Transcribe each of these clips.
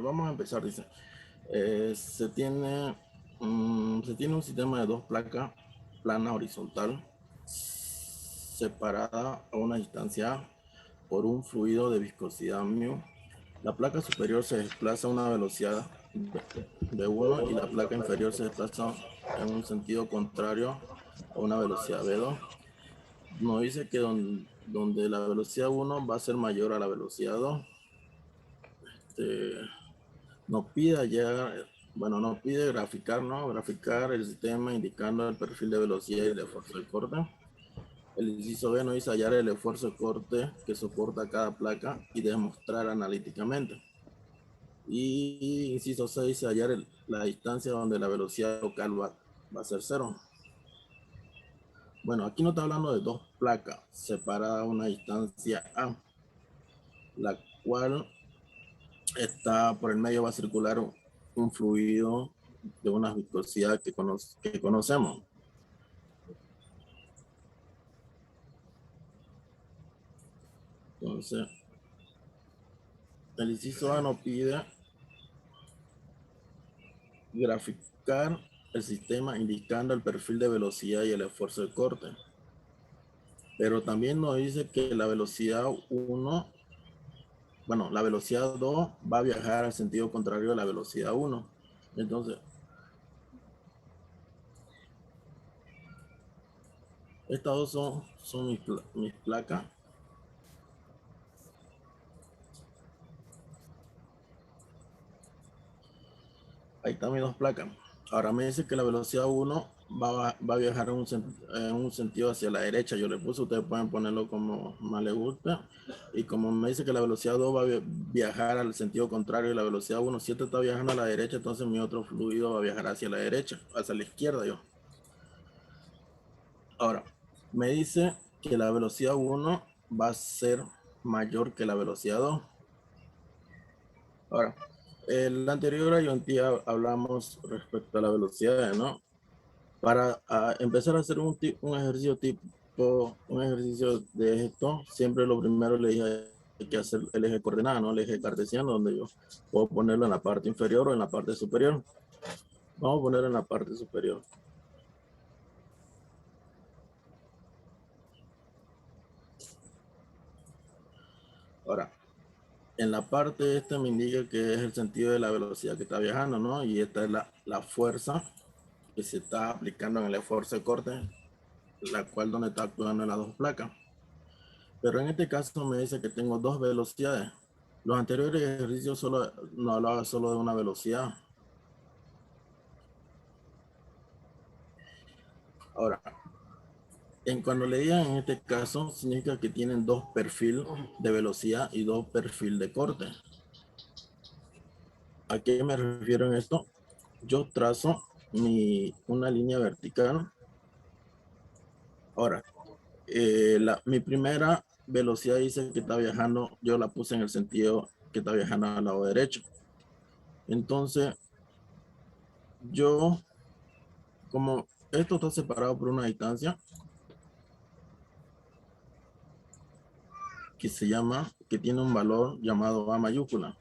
vamos a empezar, dice. Se tiene un sistema de dos placas plana horizontal separada a una distancia por un fluido de viscosidad mu. La placa superior se desplaza a una velocidad v1 y la placa inferior se desplaza en un sentido contrario a una velocidad v2. Nos dice que donde la velocidad 1 va a ser mayor a la velocidad 2. Nos pide hallar, bueno, nos pide graficar, ¿no? Graficar el sistema indicando el perfil de velocidad y el esfuerzo de corte. El inciso B nos dice hallar el esfuerzo de corte que soporta cada placa y demostrar analíticamente. Y inciso C dice hallar la distancia donde la velocidad local va a ser 0. Bueno, aquí nos está hablando de dos placas separadas a una distancia A, la cual está por el medio va a circular un fluido de una viscosidad que conocemos. Entonces, el inciso A nos pide graficar el sistema indicando el perfil de velocidad y el esfuerzo de corte. Pero también nos dice que la velocidad 1, bueno, la velocidad 2 va a viajar al sentido contrario a la velocidad 1. Entonces, estas dos son mis placas. Ahí están mis dos placas. Ahora me dice que la velocidad 1 va a viajar en un sentido hacia la derecha. Yo le puse, ustedes pueden ponerlo como más les gusta. Y como me dice que la velocidad 2 va a viajar al sentido contrario de la velocidad 1, si esto está viajando a la derecha, entonces mi otro fluido va a viajar hacia la derecha, hacia la izquierda yo. Ahora, me dice que la velocidad 1 va a ser mayor que la velocidad 2. Ahora, en la anterior ayuntía hablamos respecto a la velocidad, ¿no? Para empezar a hacer un ejercicio un ejercicio de esto, siempre lo primero le dije hay que hacer el eje coordenado, ¿no? El eje cartesiano, donde yo puedo ponerlo en la parte inferior o en la parte superior. Vamos a ponerlo en la parte superior. Ahora, en la parte esta me indica que es el sentido de la velocidad que está viajando, ¿no? Y esta es la fuerza que se está aplicando en el esfuerzo de corte, la cual donde está actuando en las dos placas. Pero en este caso me dice que tengo dos velocidades. Los anteriores ejercicios no hablaba solo de una velocidad. Ahora, cuando leían en este caso, significa que tienen dos perfiles de velocidad y dos perfiles de corte. ¿A qué me refiero en esto? Yo trazo una línea vertical. Ahora, mi primera velocidad dice que está viajando, yo la puse en el sentido que está viajando al lado derecho. Entonces, yo, como esto está separado por una distancia que tiene un valor llamado A mayúscula.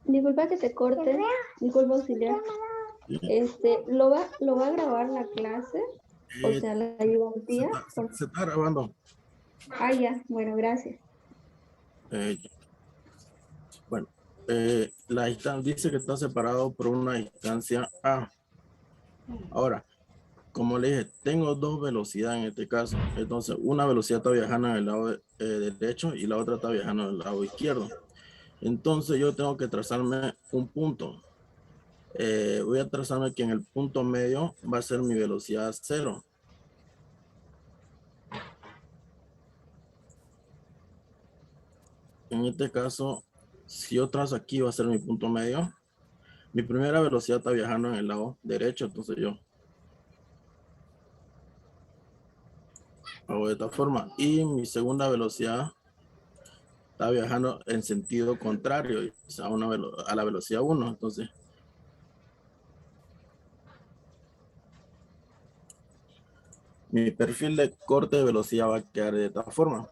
Disculpa que te corte, disculpa auxiliar. ¿Lo va a grabar la clase? O sea, la ayudantía. Se está grabando. Ah, ya, bueno, gracias. Bueno, la distancia dice que está separado por una distancia A. Ahora, como le dije, tengo dos velocidades en este caso. Entonces, una velocidad está viajando en el lado derecho y la otra está viajando en el lado izquierdo. Entonces, yo tengo que trazarme un punto. Voy a trazarme que en el punto medio va a ser mi velocidad 0. En este caso, si yo trazo aquí va a ser mi punto medio. Mi primera velocidad está viajando en el lado derecho, entonces yo hago de esta forma. Y mi segunda velocidad está viajando en sentido contrario a la velocidad 1. Entonces, mi perfil de corte de velocidad va a quedar de esta forma.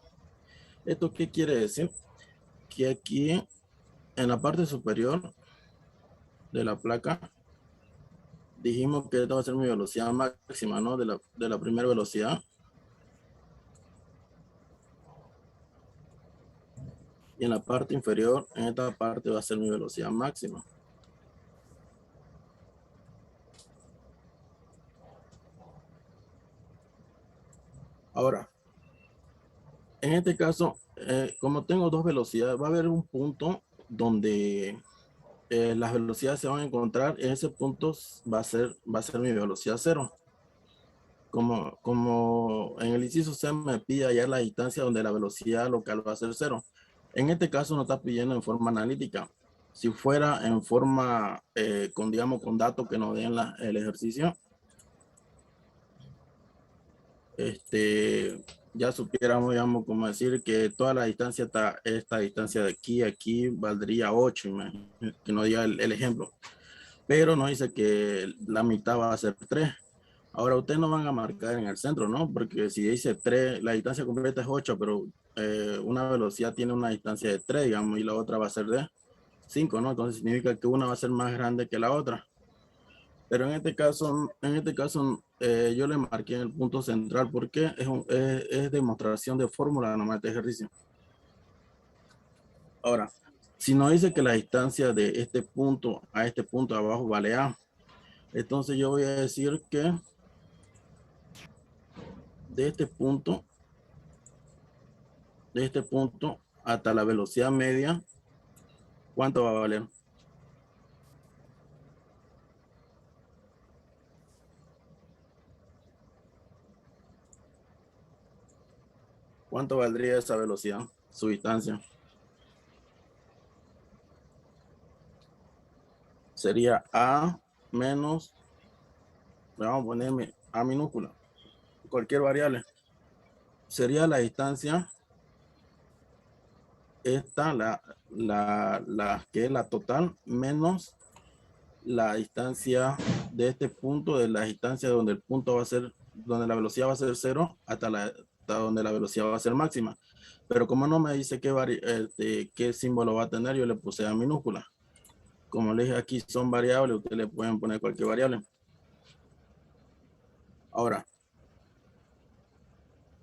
¿Esto qué quiere decir? Que aquí en la parte superior de la placa dijimos que esta va a ser mi velocidad máxima, ¿no? De la primera velocidad. Y en la parte inferior, en esta parte va a ser mi velocidad máxima. Ahora, en este caso, como tengo dos velocidades, va a haber un punto donde las velocidades se van a encontrar. En ese punto va a ser mi velocidad cero. Como en el inciso C me pide hallar la distancia donde la velocidad local va a ser cero. En este caso no está pidiendo en forma analítica. Si fuera en forma, digamos, con datos que nos den el ejercicio, ya supiéramos, digamos, como decir que toda la distancia, esta distancia de aquí a aquí valdría 8, que no diga el ejemplo. Pero no dice que la mitad va a ser 3. Ahora ustedes no van a marcar en el centro, ¿no? Porque si dice 3, la distancia completa es 8, pero una velocidad tiene una distancia de 3, digamos, y la otra va a ser de 5, ¿no? Entonces significa que una va a ser más grande que la otra. Pero en este caso yo le marqué en el punto central porque es demostración de fórmula nomás de ejercicio. Ahora, si nos dice que la distancia de este punto a este punto de abajo vale A, entonces yo voy a decir que de este punto hasta la velocidad media, ¿cuánto va a valer? ¿Cuánto valdría esa velocidad, su distancia? Sería A menos, vamos a ponerme A minúscula, cualquier variable. Sería la distancia, esta, que es la total, menos la distancia de este punto, de la distancia donde el punto va a ser, donde la velocidad va a ser cero, hasta donde la velocidad va a ser máxima. Pero como no me dice qué símbolo va a tener, yo le puse A minúscula. Como les dije, aquí son variables, ustedes le pueden poner cualquier variable. Ahora,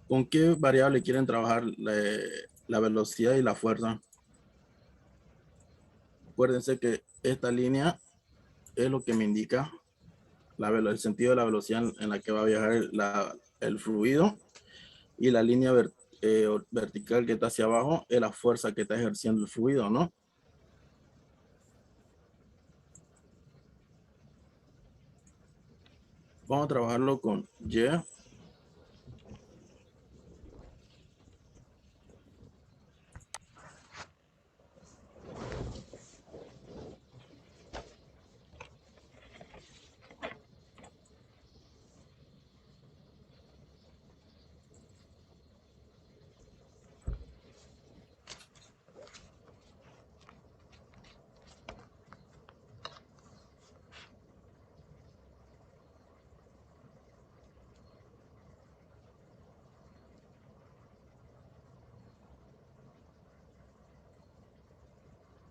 ¿con qué variable quieren trabajar la velocidad y la fuerza? Acuérdense que esta línea es lo que me indica el sentido de la velocidad en la que va a viajar el fluido, y la línea vertical que está hacia abajo es la fuerza que está ejerciendo el fluido, ¿no? Vamos a trabajarlo con Y.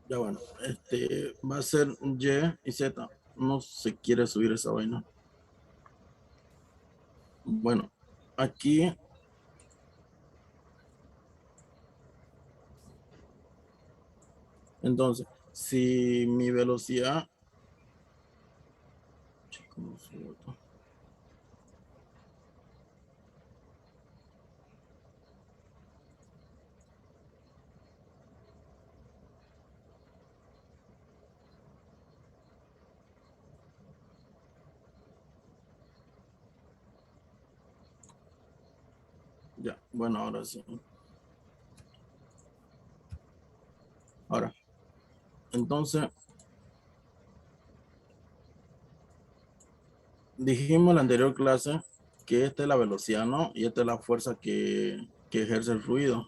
Ya bueno, va a ser Y y Z. No se quiere subir esa vaina. Bueno, aquí entonces, si mi velocidad, ¿cómo subo esto? Ya, bueno, ahora sí. Ahora, entonces, dijimos en la anterior clase que esta es la velocidad, ¿no? Y esta es la fuerza que ejerce el fluido.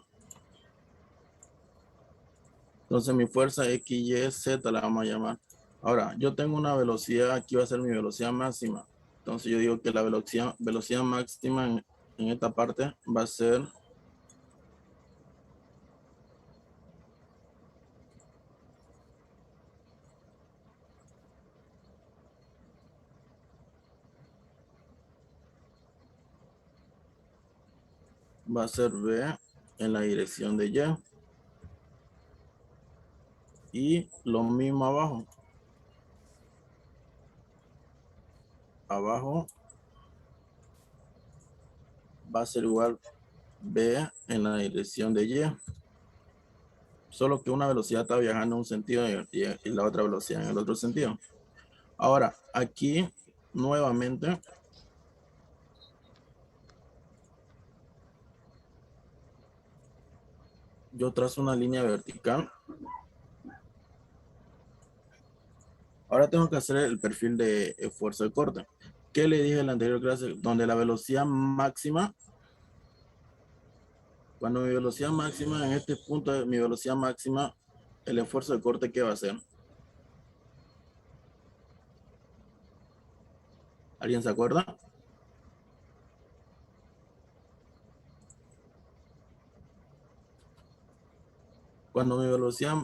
Entonces mi fuerza X, Y, Z la vamos a llamar. Ahora, yo tengo una velocidad, aquí va a ser mi velocidad máxima. Entonces yo digo que la velocidad máxima en esta parte va a ser va a ser B en la dirección de Y. Y lo mismo abajo. Abajo va a ser igual B en la dirección de Y. Solo que una velocidad está viajando en un sentido y la otra velocidad en el otro sentido. Ahora, aquí nuevamente yo trazo una línea vertical. Ahora tengo que hacer el perfil de esfuerzo de corte. ¿Qué le dije en la anterior clase? Donde la velocidad máxima, cuando mi velocidad máxima, en este punto de mi velocidad máxima, el esfuerzo de corte, ¿qué va a hacer? ¿Alguien se acuerda? Cuando mi velocidad,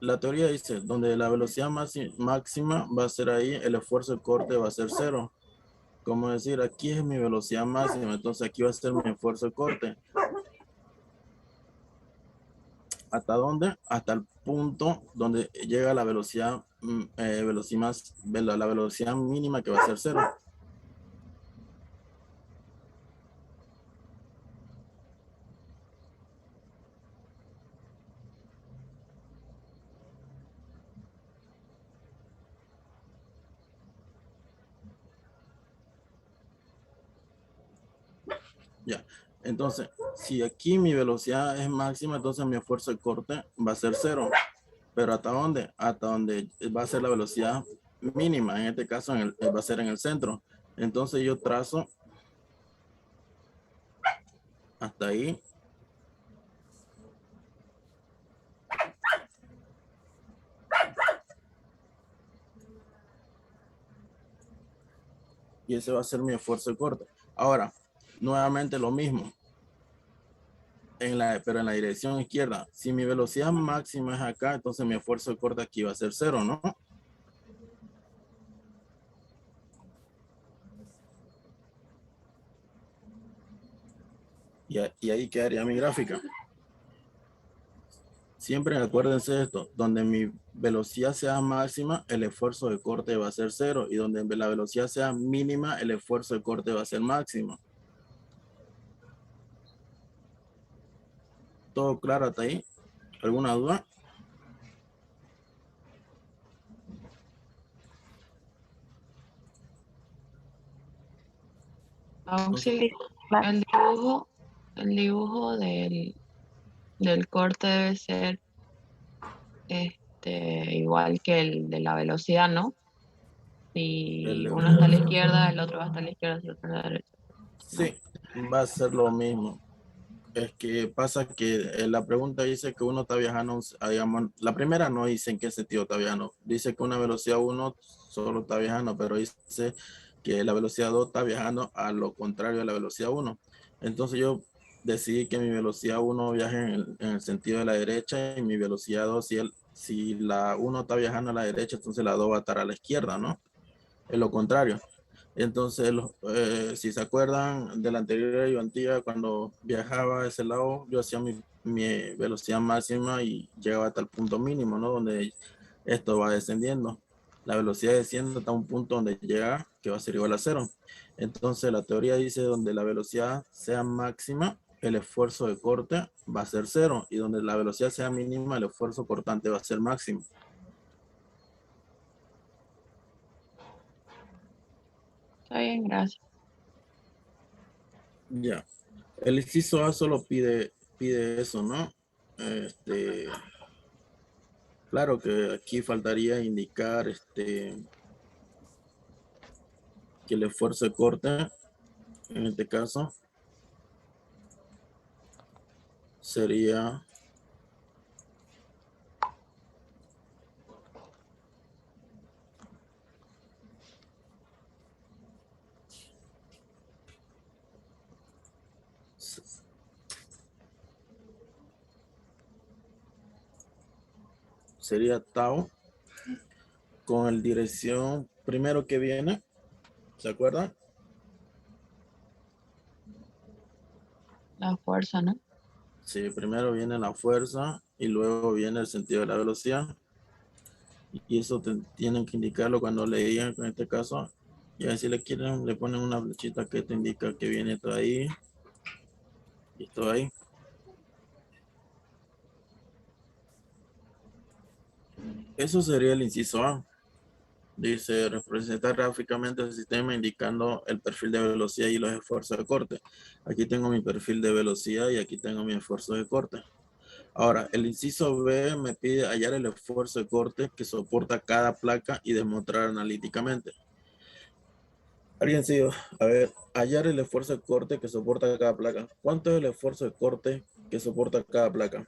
la teoría dice, donde la velocidad máxima va a ser ahí, el esfuerzo de corte va a ser 0. Como decir, aquí es mi velocidad máxima, entonces aquí va a ser mi esfuerzo de corte. ¿Hasta dónde? Hasta el punto donde llega la velocidad, la velocidad mínima que va a ser 0. Ya. Entonces, si aquí mi velocidad es máxima, entonces mi esfuerzo de corte va a ser 0. Pero ¿hasta dónde? Hasta donde va a ser la velocidad mínima. En este caso va a ser en el centro. Entonces yo trazo hasta ahí. Y ese va a ser mi esfuerzo de corte. Ahora, nuevamente lo mismo. Pero en la dirección izquierda. Si mi velocidad máxima es acá, entonces mi esfuerzo de corte aquí va a ser 0, ¿no? Y ahí quedaría mi gráfica. Siempre acuérdense de esto, donde mi velocidad sea máxima, el esfuerzo de corte va a ser 0. Y donde la velocidad sea mínima, el esfuerzo de corte va a ser máximo. ¿Todo claro hasta ahí? ¿Alguna duda? Auxilio. El dibujo del corte debe ser igual que el de la velocidad, ¿no? Si uno está a la izquierda, el otro va a estar a la izquierda, si el otro a la derecha, ¿no? Sí, va a ser lo mismo. Es que pasa que la pregunta dice que uno está viajando, digamos, la primera no dice en qué sentido está viajando. Dice que una velocidad 1 solo está viajando, pero dice que la velocidad 2 está viajando a lo contrario de la velocidad 1. Entonces yo decidí que mi velocidad 1 viaje en el sentido de la derecha y mi velocidad 2, si la 1 está viajando a la derecha, entonces la 2 va a estar a la izquierda, ¿no? Es lo contrario. Entonces, si se acuerdan de la anterior ayudantía, cuando viajaba a ese lado, yo hacía mi velocidad máxima y llegaba hasta el punto mínimo, ¿no? Donde esto va descendiendo. La velocidad desciende hasta un punto donde llega, que va a ser igual a 0. Entonces, la teoría dice donde la velocidad sea máxima, el esfuerzo de corte va a ser 0. Y donde la velocidad sea mínima, el esfuerzo cortante va a ser máximo. Está bien, gracias. Ya. El inciso A solo pide eso, ¿no? Claro que aquí faltaría indicar que el esfuerzo de corte, en este caso, sería tau con el dirección primero que viene, ¿se acuerdan? La fuerza, ¿no? Sí, primero viene la fuerza y luego viene el sentido de la velocidad. Y eso tienen que indicarlo cuando leían, en este caso. Y así le quieren, le ponen una flechita que te indica que viene todo ahí y todo ahí. Eso sería el inciso A. Dice, representar gráficamente el sistema indicando el perfil de velocidad y los esfuerzos de corte. Aquí tengo mi perfil de velocidad y aquí tengo mi esfuerzo de corte. Ahora, el inciso B me pide hallar el esfuerzo de corte que soporta cada placa y demostrar analíticamente. Alguien sigue, a ver, hallar el esfuerzo de corte que soporta cada placa. ¿Cuánto es el esfuerzo de corte que soporta cada placa?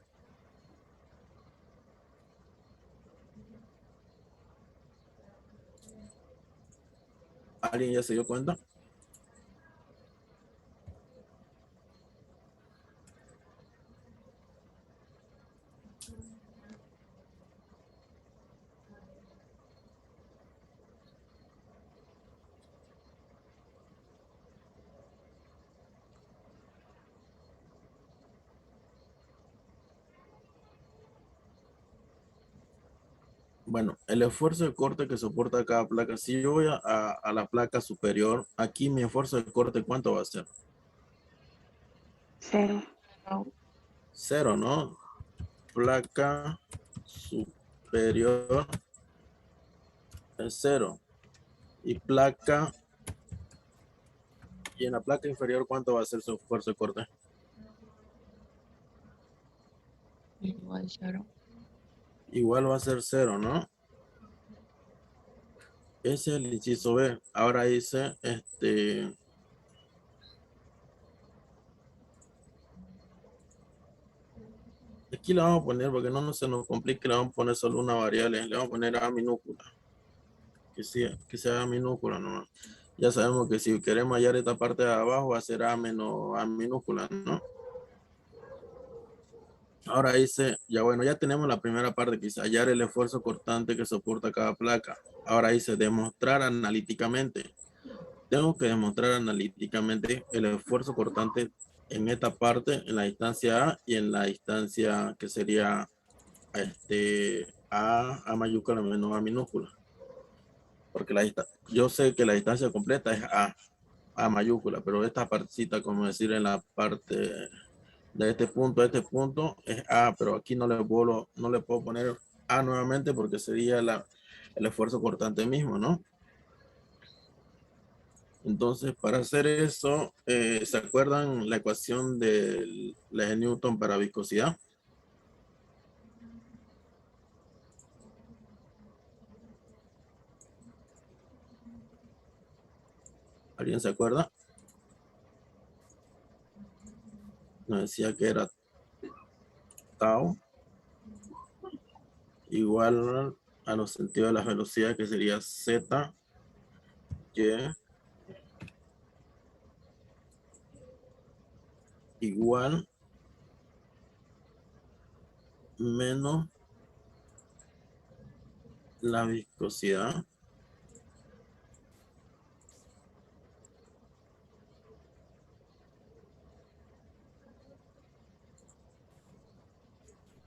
¿Alguien ya se dio cuenta? Bueno, el esfuerzo de corte que soporta cada placa. Si yo voy a la placa superior, aquí mi esfuerzo de corte, ¿cuánto va a ser? 0. Cero, ¿no? Placa superior es cero. Y en la placa inferior, ¿cuánto va a ser su esfuerzo de corte? Igual 0. Igual va a ser cero, ¿no? Ese es el inciso B. Ahora dice, aquí le vamos a poner, porque no se nos complique, le vamos a poner solo una variable, le vamos a poner A minúscula, que sea minúscula nomás. Ya sabemos que si queremos hallar esta parte de abajo va a ser A menos A minúscula, ¿no? Ahora dice, ya bueno, ya tenemos la primera parte que dice hallar el esfuerzo cortante que soporta cada placa. Ahora dice demostrar analíticamente. Tengo que demostrar analíticamente el esfuerzo cortante en esta parte, en la distancia A y en la distancia que sería A mayúscula menos A minúscula. Porque yo sé que la distancia completa es A mayúscula, pero esta partecita, como decir en la parte de este punto a este punto, es A, pero aquí no le puedo poner A nuevamente porque sería el esfuerzo cortante mismo, ¿no? Entonces, para hacer eso, ¿se acuerdan la ecuación de la de Newton para viscosidad? ¿Alguien se acuerda? Nos decía que era tau igual a los sentidos de las velocidades, que sería z, y igual menos la viscosidad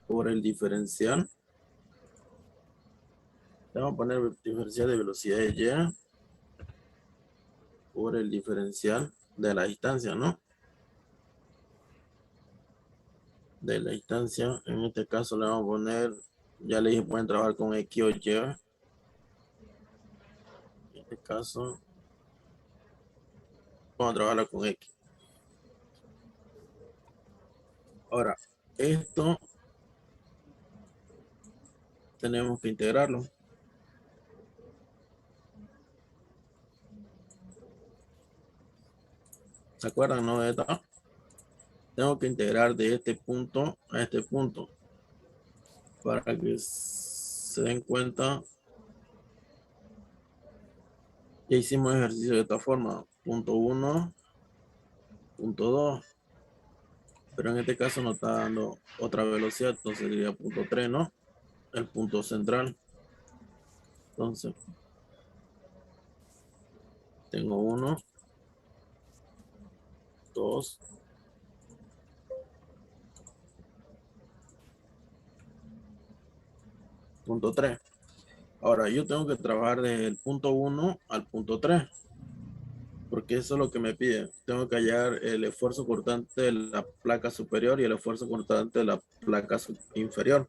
por el diferencial. Vamos a poner diferencial de velocidad de y por el diferencial de la distancia, ¿no? De la distancia, en este caso le vamos a poner, ya le dije, pueden trabajar con X o Y. En este caso, vamos a trabajar con X. Ahora, esto tenemos que integrarlo. ¿Se acuerdan, no? De esta. Tengo que integrar de este punto a este punto para que se den cuenta. Ya hicimos ejercicio de esta forma. Punto 1, punto 2. Pero en este caso nos está dando otra velocidad. Entonces sería punto 3, ¿no? El punto central. Entonces, tengo 1, 2, punto 3. Ahora, yo tengo que trabajar desde el punto 1 al punto 3, porque eso es lo que me pide. Tengo que hallar el esfuerzo cortante de la placa superior y el esfuerzo cortante de la placa inferior.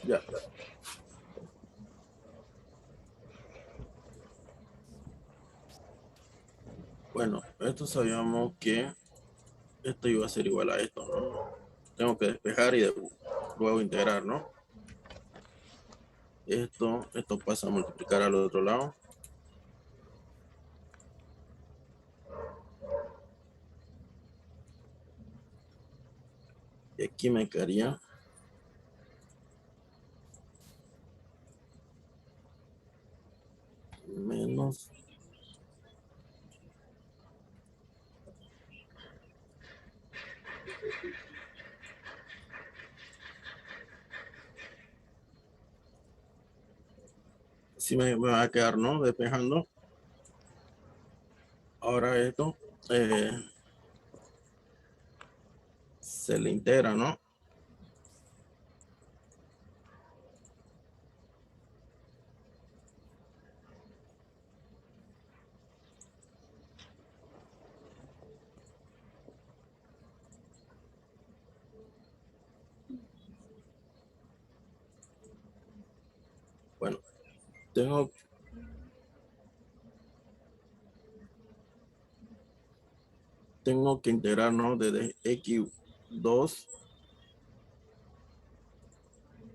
Ya. Bueno, esto sabíamos que esto iba a ser igual a esto, ¿no? Tengo que despejar y luego integrar, ¿no? Esto pasa a multiplicar al otro lado. Y aquí me quedaría menos si me va a quedar, ¿no? Despejando. Ahora esto se le integra, ¿no? Bueno, tengo que integrar, ¿no? Desde X2,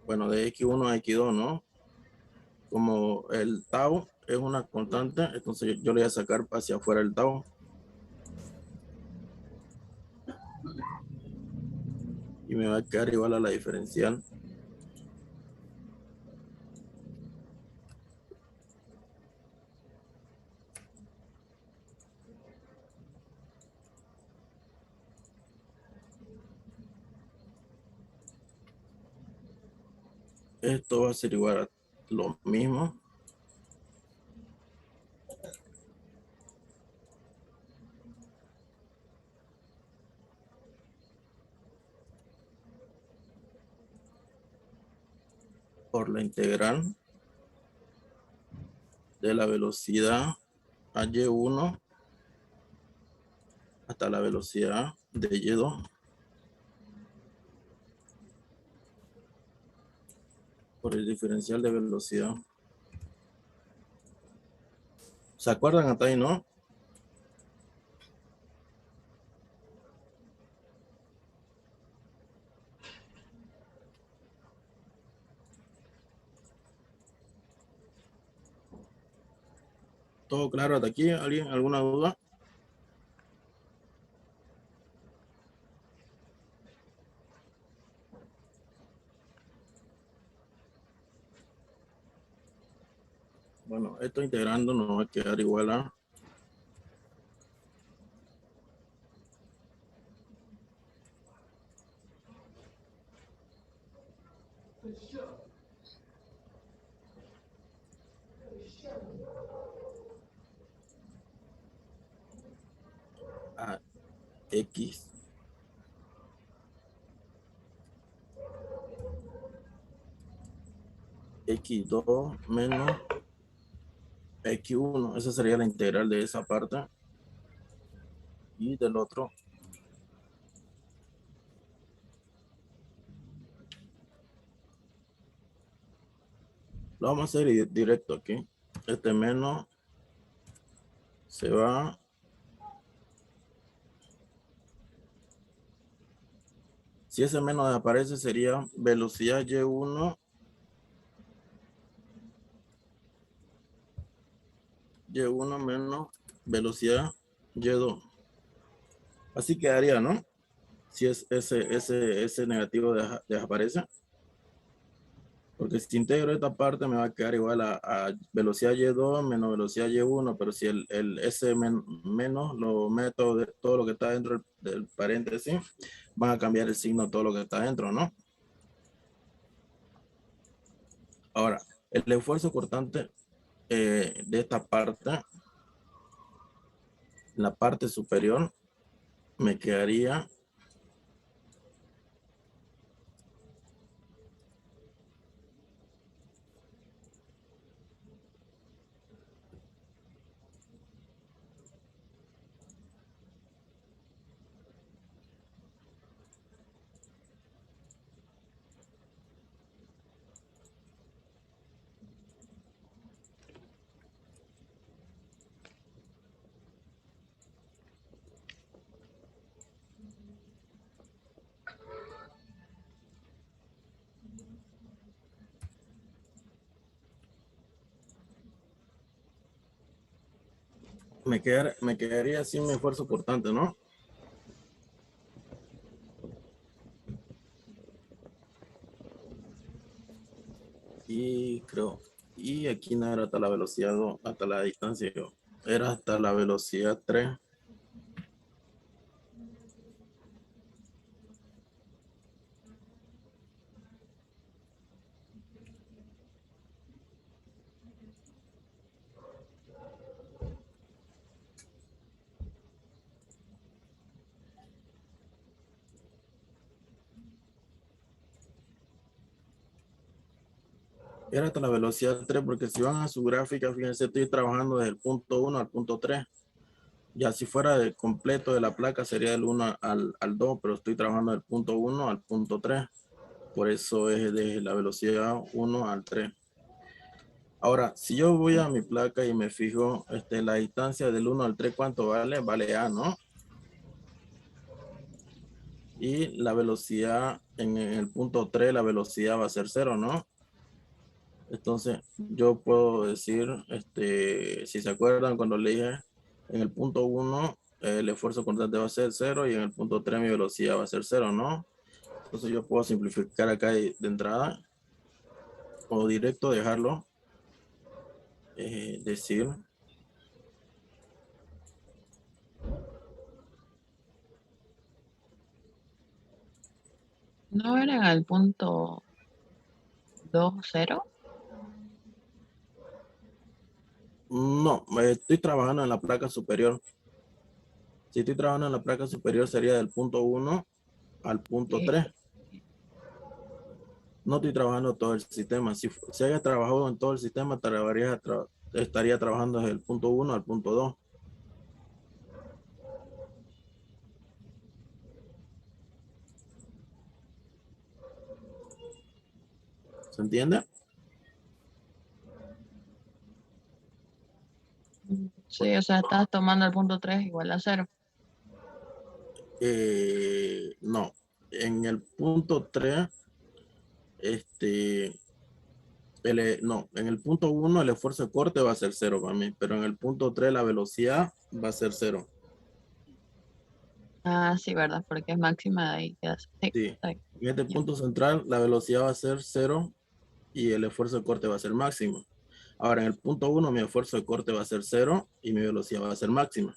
bueno, de X1 a X2, ¿no? Como el tau es una constante, entonces yo le voy a sacar hacia afuera el tau. Y me va a quedar igual a la diferencial. Esto va a ser igual a lo mismo. Por la integral de la velocidad a Y1 hasta la velocidad de Y2 por el diferencial de velocidad. ¿Se acuerdan hasta ahí, no? ¿Todo claro hasta aquí? ¿Alguien? ¿Alguna duda? Bueno, esto integrando nos va a quedar igual a X X2 menos X1. Esa sería la integral de esa parte. Y del otro lo vamos a hacer directo aquí. Este menos se va. Si ese menos aparece sería velocidad Y1 menos velocidad Y2. Así quedaría, ¿no? Si es ese negativo desaparece. Porque si integro esta parte me va a quedar igual a velocidad Y2 menos velocidad Y1, pero si el S menos lo meto de todo lo que está dentro del paréntesis, van a cambiar el signo todo lo que está dentro, ¿no? Ahora, el esfuerzo cortante de esta parte, la parte superior, me quedaría me quedaría sin mi esfuerzo cortante, ¿no? Y creo, y aquí no era hasta la velocidad 2, hasta la distancia, era hasta la velocidad 3. Era hasta la velocidad 3, porque si van a su gráfica, fíjense, estoy trabajando desde el punto 1 al punto 3. Ya si fuera de completo de la placa sería del 1 al 2, pero estoy trabajando del punto 1 al punto 3. Por eso es de la velocidad 1 al 3. Ahora, si yo voy a mi placa y me fijo la distancia del 1 al 3, ¿cuánto vale? Vale A, ¿no? Y la velocidad en el punto 3, la velocidad va a ser 0, ¿no? Entonces, yo puedo decir, si se acuerdan, cuando le dije en el punto 1, el esfuerzo constante va a ser 0 y en el punto 3 mi velocidad va a ser 0, ¿no? Entonces yo puedo simplificar acá de entrada o directo dejarlo, decir, ¿No era en el punto 2,0? no, estoy trabajando en la placa superior. Si estoy trabajando en la placa superior sería del punto 1 al punto 3. No estoy trabajando todo el sistema. Si haya trabajado en todo el sistema, estaría trabajando desde el punto 1 al punto 2. ¿Se entiende? Sí, o sea, estás tomando el punto 3 igual a 0. No. En el punto 3, no, en el punto 1 el esfuerzo de corte va a ser 0 para mí, pero en el punto 3 la velocidad va a ser 0. Ah, sí, ¿verdad? Porque es máxima de ahí. Sí, Sí. está bien. En este Ya. punto central la velocidad va a ser 0 y el esfuerzo de corte va a ser máximo. Ahora en el punto 1 mi esfuerzo de corte va a ser 0 y mi velocidad va a ser máxima.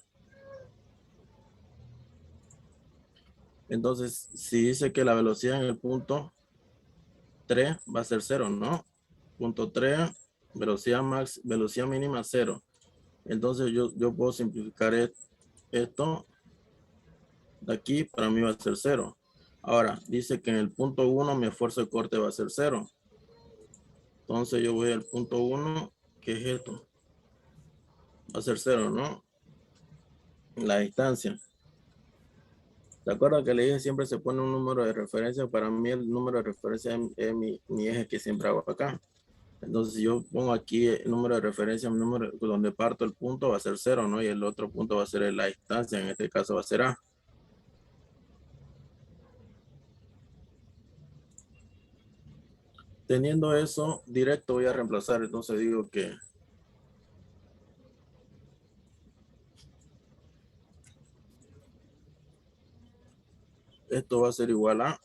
Entonces, si dice que la velocidad en el punto 3 va a ser 0, ¿no? Punto 3, velocidad mínima 0. Entonces yo puedo simplificar esto de aquí, para mí va a ser 0. Ahora, dice que en el punto 1 mi esfuerzo de corte va a ser 0. Entonces yo voy al punto 1, que es esto. Va a ser 0, ¿no? La distancia. ¿De acuerdo que le dije siempre se pone un número de referencia? Para mí el número de referencia es mi eje que siempre hago acá. Entonces, si yo pongo aquí el número de referencia, un número donde parto el punto va a ser 0, ¿no? Y el otro punto va a ser la distancia, en este caso va a ser A. Teniendo eso directo voy a reemplazar, entonces digo que esto va a ser igual a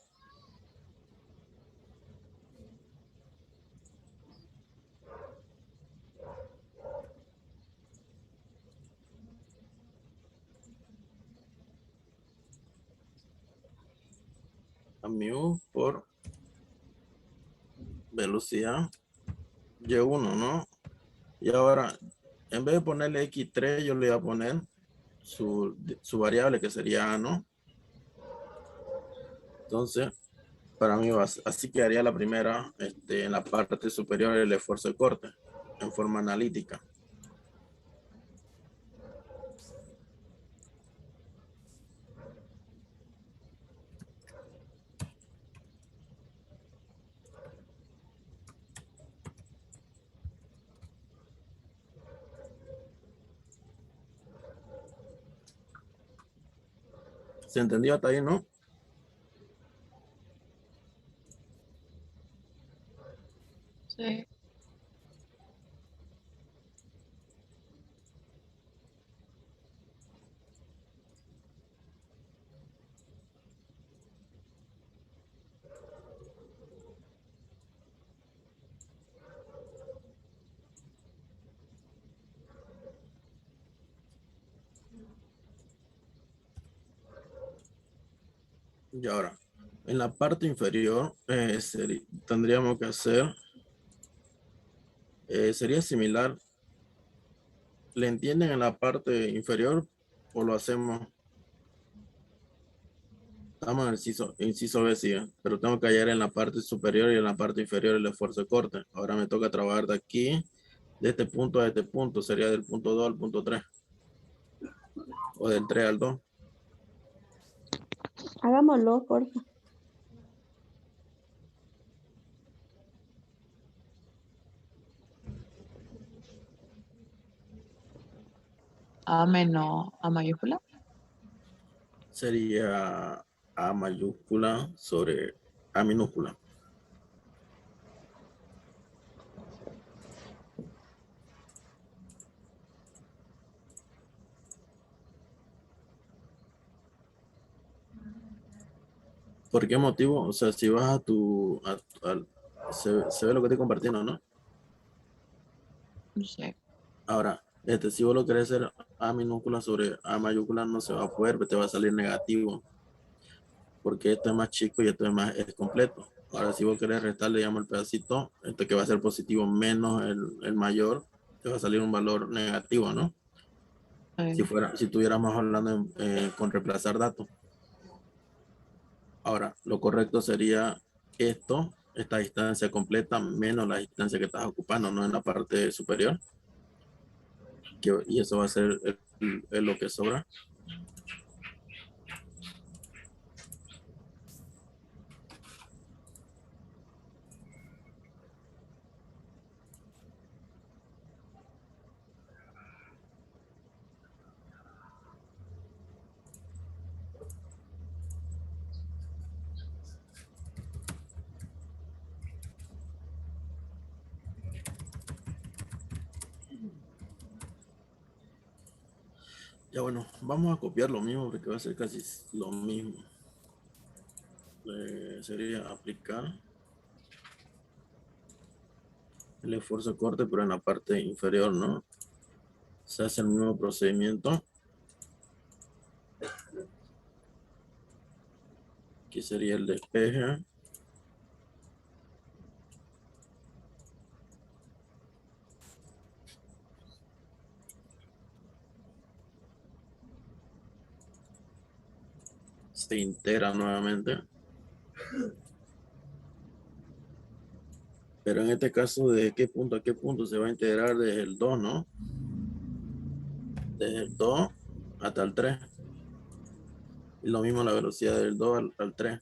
a mu por velocidad Y1, ¿no? Y ahora, en vez de ponerle X3, yo le voy a poner su variable que sería A, ¿no? Entonces, para mí así quedaría la primera en la parte superior del esfuerzo de corte, en forma analítica. ¿Se entendió hasta ahí, no? Sí. Y ahora, en la parte inferior tendríamos que hacer, sería similar. ¿Le entienden en la parte inferior o lo hacemos? Estamos en el inciso B, sí, pero tengo que hallar en la parte superior y en la parte inferior el esfuerzo de corte. Ahora me toca trabajar de aquí, de este punto a este punto, sería del punto 2 al punto 3, o del 3 al 2. Hagámoslo, porfa. A menos A mayúscula. Sería A mayúscula sobre A minúscula. ¿Por qué motivo? O sea, si vas a se ve lo que estoy compartiendo, ¿no? No sé. Ahora, si vos lo querés hacer A minúscula sobre A mayúscula, no se va a poder, te va a salir negativo, porque esto es más chico y esto es completo. Ahora, si vos querés restarle, digamos, el pedacito, esto que va a ser positivo menos el mayor, te va a salir un valor negativo, ¿no? Si estuviéramos hablando con reemplazar datos. Ahora, lo correcto sería esta distancia completa menos la distancia que estás ocupando, ¿no? En la parte superior. Y eso va a ser lo que sobra. Ya bueno, vamos a copiar lo mismo porque va a ser casi lo mismo. Sería aplicar el esfuerzo de corte, pero en la parte inferior, ¿no? Se hace el mismo procedimiento. Aquí sería el despeje. Se integra nuevamente. Pero en este caso, ¿de qué punto a qué punto se va a integrar? Desde el 2, ¿no? Desde el 2 hasta el 3. Y lo mismo la velocidad del 2 al 3.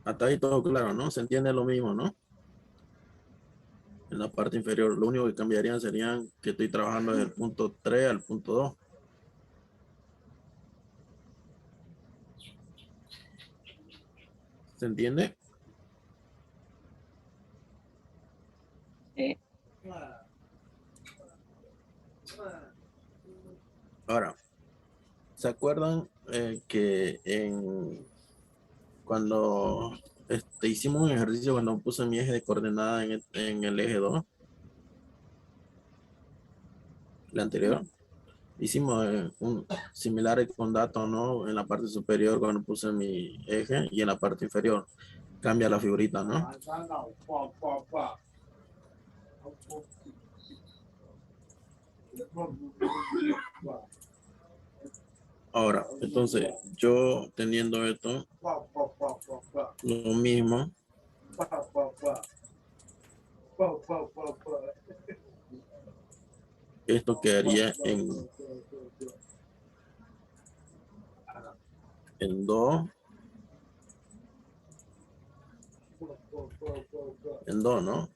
Hasta ahí todo claro, ¿no? Se entiende lo mismo, ¿no? En la parte inferior, lo único que cambiarían serían que estoy trabajando desde el punto 3 al punto 2. ¿Se entiende? Sí. Ahora, ¿se acuerdan que cuando hicimos un ejercicio cuando puse mi eje de coordenada en el eje 2, el anterior? Hicimos un similar con datos, ¿no? En la parte superior cuando puse mi eje y en la parte inferior cambia la figurita, ¿no? Ahora, entonces, yo teniendo esto, lo mismo, esto quedaría en 2, ¿no?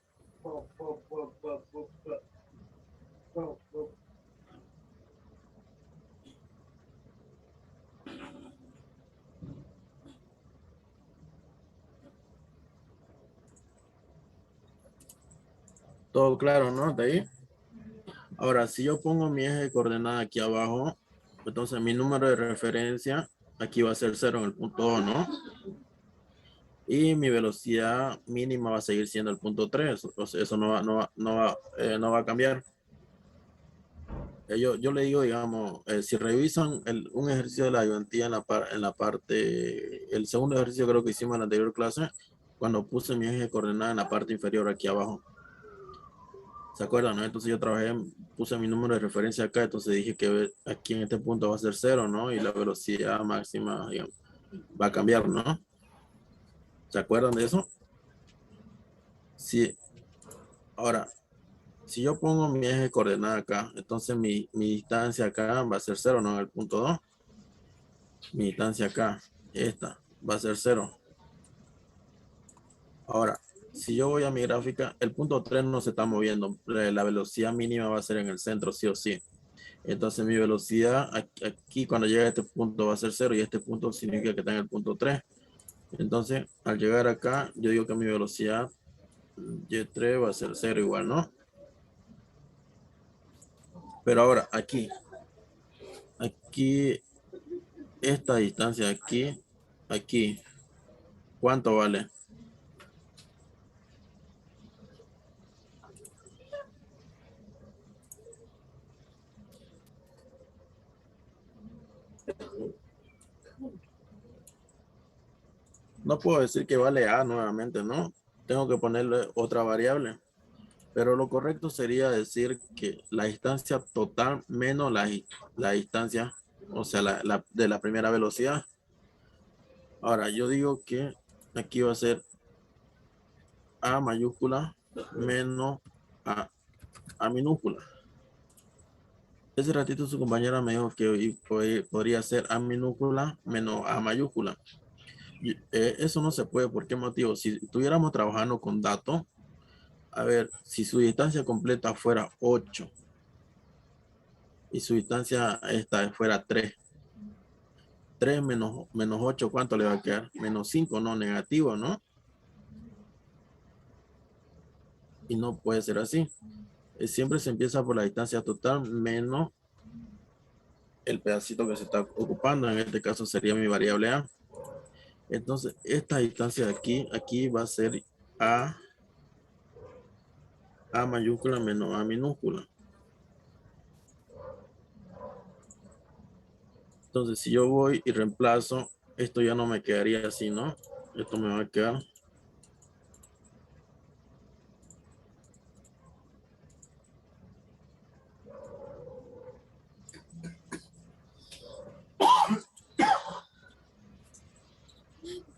Todo claro, ¿no? De ahí. Ahora, si yo pongo mi eje de coordenada aquí abajo, entonces mi número de referencia aquí va a ser 0 en el punto 2, ¿no? Y mi velocidad mínima va a seguir siendo el punto 3. O sea, eso no va a cambiar. Yo le digo, digamos, si revisan un ejercicio de la ayudantía en la parte, el segundo ejercicio creo que hicimos en la anterior clase, cuando puse mi eje de coordenada en la parte inferior aquí abajo. ¿Se acuerdan, no? Entonces yo puse mi número de referencia acá, entonces dije que aquí en este punto va a ser 0, ¿no? Y la velocidad máxima, digamos, va a cambiar, ¿no? ¿Se acuerdan de eso? Sí. Ahora, si yo pongo mi eje de coordenada acá, entonces mi distancia acá va a ser 0, ¿no? En el punto 2. Mi distancia acá, esta, va a ser 0. Ahora, si yo voy a mi gráfica, el punto 3 no se está moviendo. La velocidad mínima va a ser en el centro, sí o sí. Entonces mi velocidad aquí cuando llega a este punto va a ser 0 y este punto significa que está en el punto 3. Entonces, al llegar acá, yo digo que mi velocidad Y3 va a ser 0 igual, ¿no? Pero ahora, aquí, esta distancia aquí, ¿cuánto vale? No puedo decir que vale A nuevamente, ¿no? Tengo que ponerle otra variable. Pero lo correcto sería decir que la distancia total menos la distancia, o sea, de la primera velocidad. Ahora, yo digo que aquí va a ser A mayúscula menos A minúscula. Ese ratito su compañera me dijo que podría ser A minúscula menos A mayúscula. Eso no se puede. ¿Por qué motivo? Si estuviéramos trabajando con datos, a ver, si su distancia completa fuera 8 y su distancia esta fuera 3, 3 menos 8, ¿cuánto le va a quedar? Menos 5, no, negativo, ¿no? Y no puede ser así. Siempre se empieza por la distancia total menos el pedacito que se está ocupando. En este caso sería mi variable A. Entonces, esta distancia de aquí va a ser A mayúscula menos A minúscula. Entonces, si yo voy y reemplazo, esto ya no me quedaría así, ¿no? Esto me va a quedar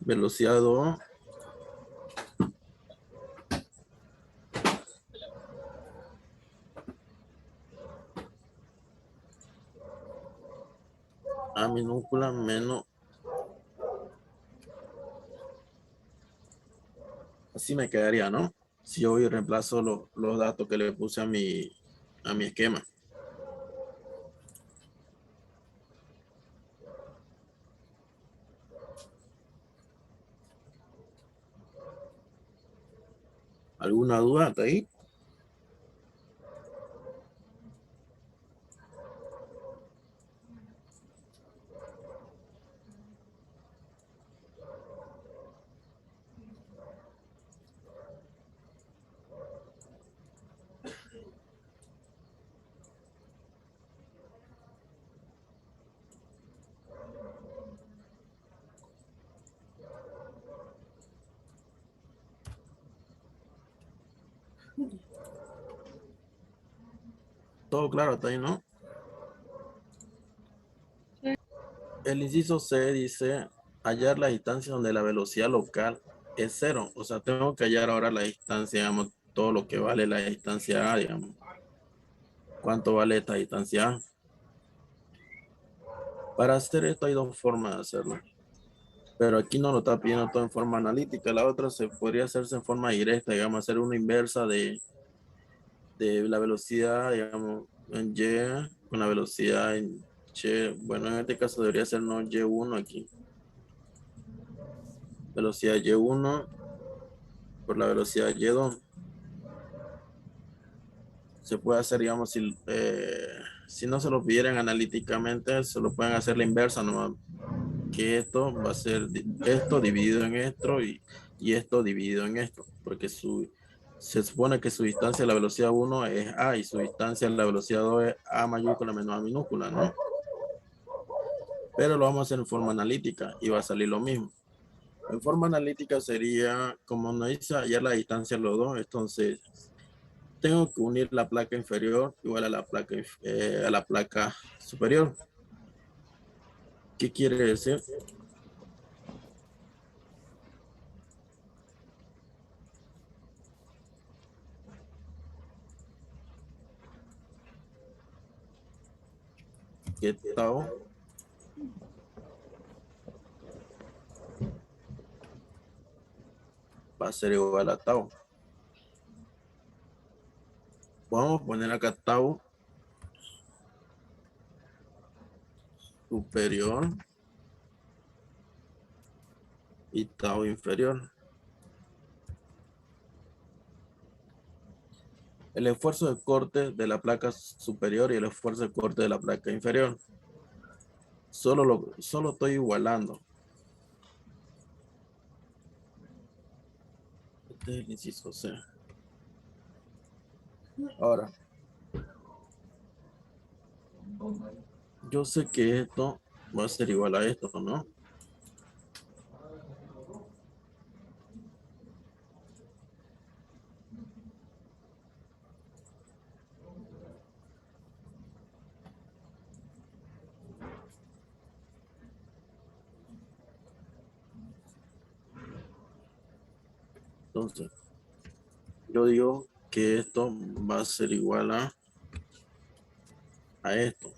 velocidad 2 A minúscula menos. Así me quedaría, ¿no? Si yo voy y reemplazo los datos que le puse a mi esquema. ¿Alguna duda hasta ahí? Todo claro hasta ahí, ¿no? El inciso C dice hallar la distancia donde la velocidad local es cero. O sea, tengo que hallar ahora la distancia, digamos, todo lo que vale la distancia A, digamos. ¿Cuánto vale esta distancia A? Para hacer esto hay dos formas de hacerlo. Pero aquí no lo está pidiendo todo en forma analítica. La otra se podría hacerse en forma directa, digamos, hacer una inversa de la velocidad, digamos, en Y con la velocidad en Y. Bueno, en este caso debería ser no Y1 aquí. Velocidad Y1 por la velocidad Y2. Se puede hacer, digamos, si no se lo pidieran analíticamente, se lo pueden hacer la inversa, ¿no? Que esto va a ser esto dividido en esto y esto dividido en esto, porque se supone que su distancia a la velocidad 1 es A y su distancia a la velocidad 2 es A mayúscula menos A minúscula, ¿no? Pero lo vamos a hacer en forma analítica y va a salir lo mismo. En forma analítica sería, como nos dice hallar la distancia a los dos, entonces tengo que unir la placa inferior igual a la placa superior. ¿Qué quiere decir? Que tau va a ser igual a tau. Vamos a poner acá tau superior y tau inferior. El esfuerzo de corte de la placa superior y el esfuerzo de corte de la placa inferior. Solo estoy igualando. Este es el inciso C. Ahora, yo sé que esto va a ser igual a esto, ¿no? Entonces, yo digo que esto va a ser igual a esto.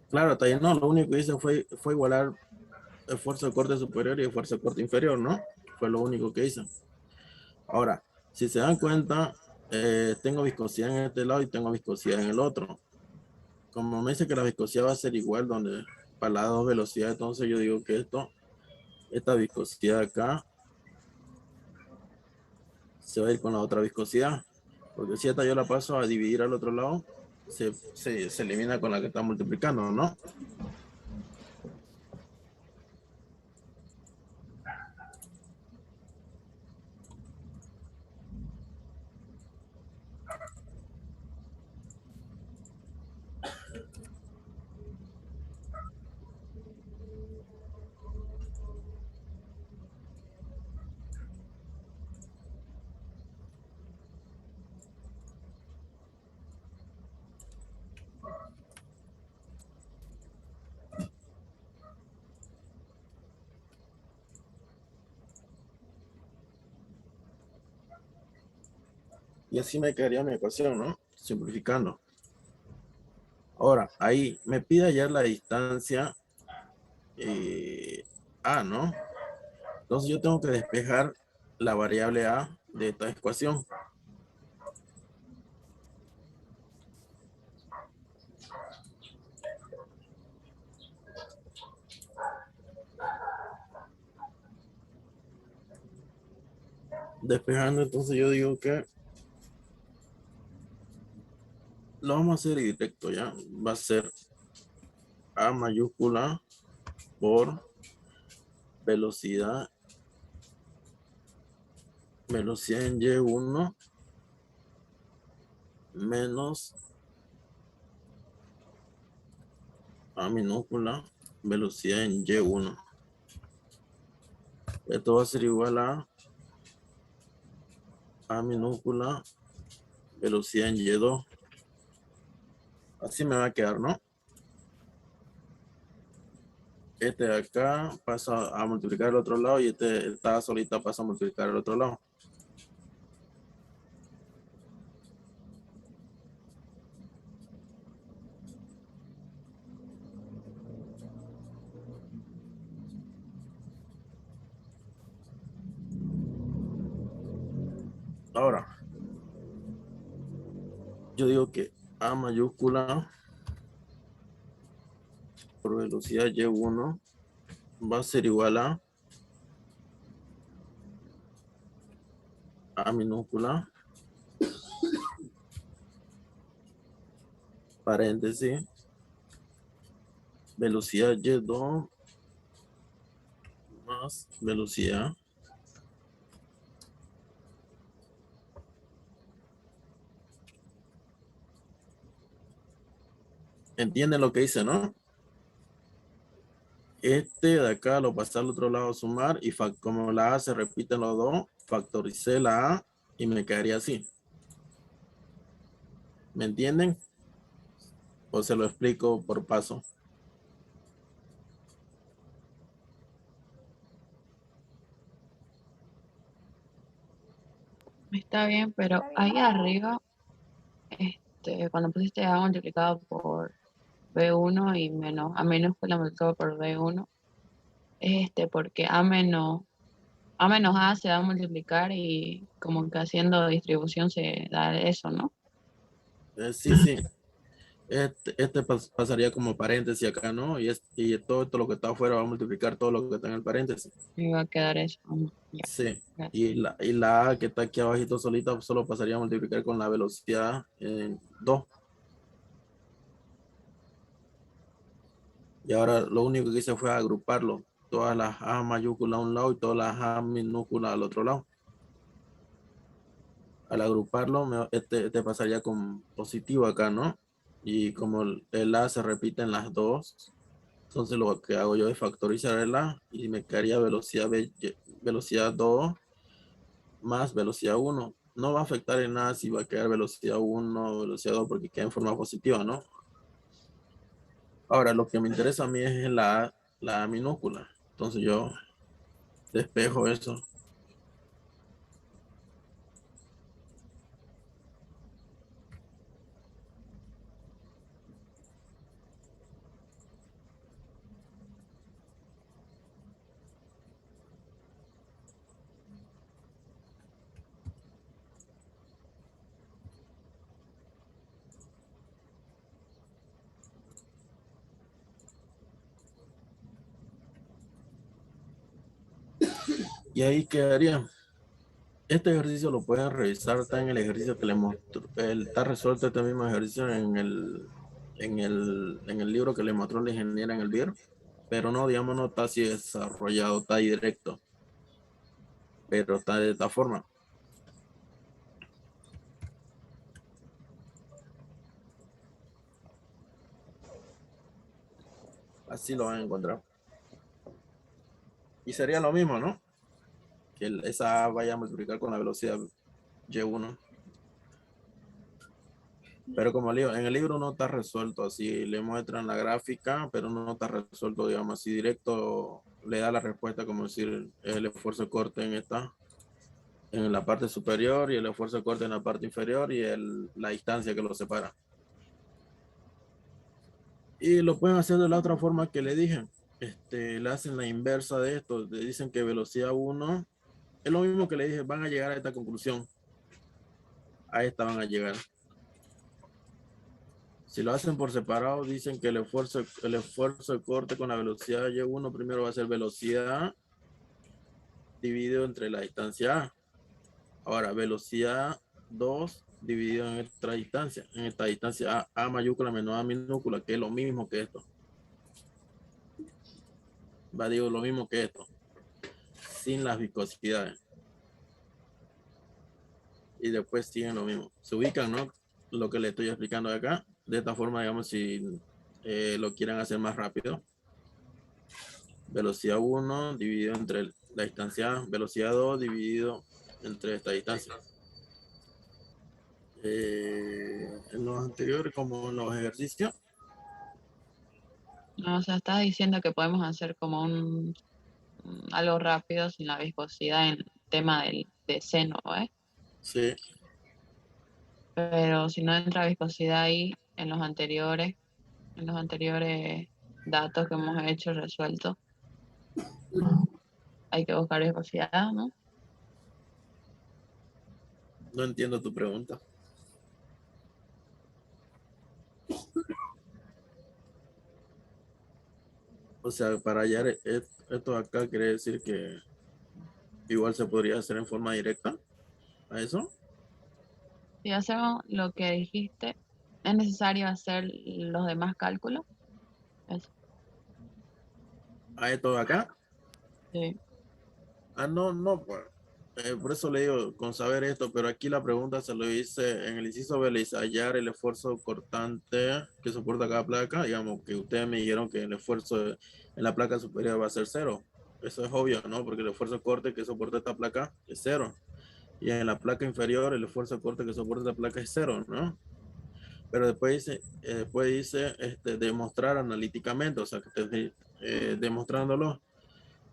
Claro, hasta ahí no, lo único que hice fue igualar esfuerzo de corte superior y esfuerzo de corte inferior, ¿no? Fue lo único que hice. Ahora, si se dan cuenta, tengo viscosidad en este lado y tengo viscosidad en el otro. Como me dice que la viscosidad va a ser igual para las dos velocidades, entonces yo digo que esta viscosidad acá se va a ir con la otra viscosidad. Porque si esta yo la paso a dividir al otro lado, se elimina con la que está multiplicando, ¿no? Y así me quedaría mi ecuación, ¿no? Simplificando. Ahora, ahí me pide hallar la distancia A, ¿no? Entonces yo tengo que despejar la variable A de esta ecuación. Despejando, entonces yo digo que lo vamos a hacer directo ya. Va a ser A mayúscula por velocidad, velocidad en Y1 menos A minúscula, velocidad en Y1. Esto va a ser igual a minúscula, velocidad en Y2. Así me va a quedar, ¿no? Este de acá pasa a multiplicar el otro lado y esta solita pasa a multiplicar el otro lado. Ahora, yo digo que A mayúscula por velocidad Y1 va a ser igual a minúscula, paréntesis, velocidad Y2 más velocidad. ¿Entienden lo que dice, no? Este de acá lo pasé al otro lado a sumar y como la A se repiten los dos, factoricé la A y me quedaría así. ¿Me entienden? O se lo explico por paso. Está bien, pero ahí arriba, cuando pusiste A multiplicado por B1 y menos A minúscula multiplicado por B1, porque A menos A se va a multiplicar y como que haciendo distribución se da eso, ¿no? Sí, sí. Este pasaría como paréntesis acá, ¿no? Y todo esto lo que está afuera va a multiplicar todo lo que está en el paréntesis. Y va a quedar eso. Ya, Sí. gracias. Y la A que está aquí abajito solita solo pasaría a multiplicar con la velocidad en 2. Y ahora lo único que hice fue agruparlo. Todas las A mayúsculas a un lado y todas las A minúsculas al otro lado. Al agruparlo, este pasaría con positivo acá, ¿no? Y como el A se repite en las dos, entonces lo que hago yo es factorizar el A y me quedaría velocidad 2 más velocidad 1. No va a afectar en nada si va a quedar velocidad 1 o velocidad 2 porque queda en forma positiva, ¿no? Ahora, lo que me interesa a mí es la A minúscula. Entonces yo despejo eso. Y ahí quedaría. Este ejercicio lo pueden revisar, está en el ejercicio que les mostró, está resuelto este mismo ejercicio en el libro que le mostró la ingeniera en el BIR, pero no, digamos, no está así desarrollado, está ahí directo, pero está de esta forma. Así lo van a encontrar. Y sería lo mismo, ¿no? Que esa A vaya a multiplicar con la velocidad Y1. Pero como le digo, en el libro no está resuelto así, le muestran la gráfica, pero no está resuelto, digamos, así directo, le da la respuesta como decir el esfuerzo de corte en la parte superior y el esfuerzo de corte en la parte inferior y la distancia que los separa. Y lo pueden hacer de la otra forma que le dije. Le hacen la inversa de esto, le dicen que velocidad 1 es lo mismo que le dije, van a llegar a esta conclusión. A esta van a llegar. Si lo hacen por separado, dicen que el esfuerzo de corte con la velocidad Y1 primero va a ser velocidad dividido entre la distancia A. Ahora, velocidad 2 dividido en esta distancia A mayúscula menos A minúscula, que es lo mismo que esto. Digo, lo mismo que esto, sin las viscosidades. Y después siguen lo mismo. Se ubican, ¿no? Lo que le estoy explicando de acá. De esta forma, digamos, si lo quieran hacer más rápido. Velocidad 1 dividido entre la distancia A, velocidad 2 dividido entre esta distancia. En los anteriores, como en los ejercicios, No, o sea, estás diciendo que podemos hacer como algo rápido sin la viscosidad en el tema de seno, ¿eh? sí, Pero si no entra viscosidad ahí en los anteriores datos que hemos hecho, resuelto, hay que buscar viscosidad, ¿no? no entiendo tu pregunta. O sea, para hallar esto acá quiere decir que igual se podría hacer en forma directa a eso, Si hacemos lo que dijiste, es necesario hacer los demás cálculos. Eso, a esto de acá. sí. Ah, no, no, pues. Por eso le digo, con saber esto, pero aquí la pregunta se lo hice en el inciso B, le dice hallar el esfuerzo cortante que soporta cada placa. Digamos que ustedes me dijeron que el esfuerzo en la placa superior va a ser cero. Eso es obvio, ¿no? Porque el esfuerzo corte que soporta esta placa es cero. Y en la placa inferior, el esfuerzo corte que soporta esta placa es cero, ¿no? Pero después dice demostrar analíticamente, o sea, que demostrándolo.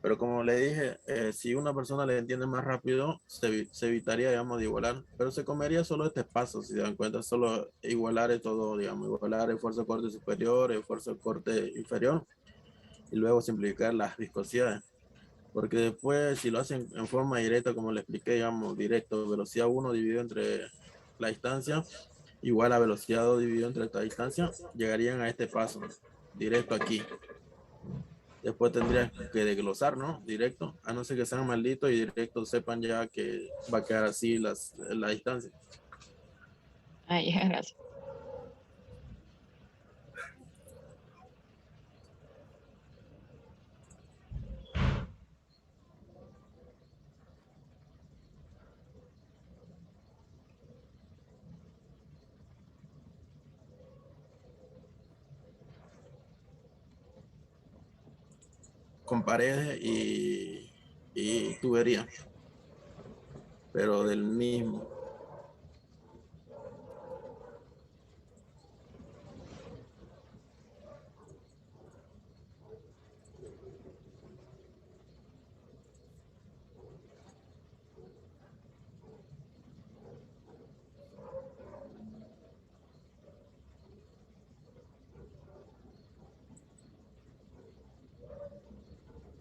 Pero como le dije, si una persona le entiende más rápido, se evitaría, digamos, de igualar. Pero se comería solo este paso, si se dan cuenta, solo igualar es todo, digamos, igualar el esfuerzo de corte superior, el esfuerzo de corte inferior, y luego simplificar las viscosidades. Porque después, si lo hacen en forma directa, como le expliqué, digamos, directo, velocidad 1 dividido entre la distancia, igual a velocidad 2 dividido entre esta distancia, llegarían a este paso, directo aquí. Después tendrías que desglosar, ¿no? Directo, a no ser que sean malditos y directo sepan ya que va a quedar así la distancia. Ahí, gracias. Con paredes y tubería, pero del mismo.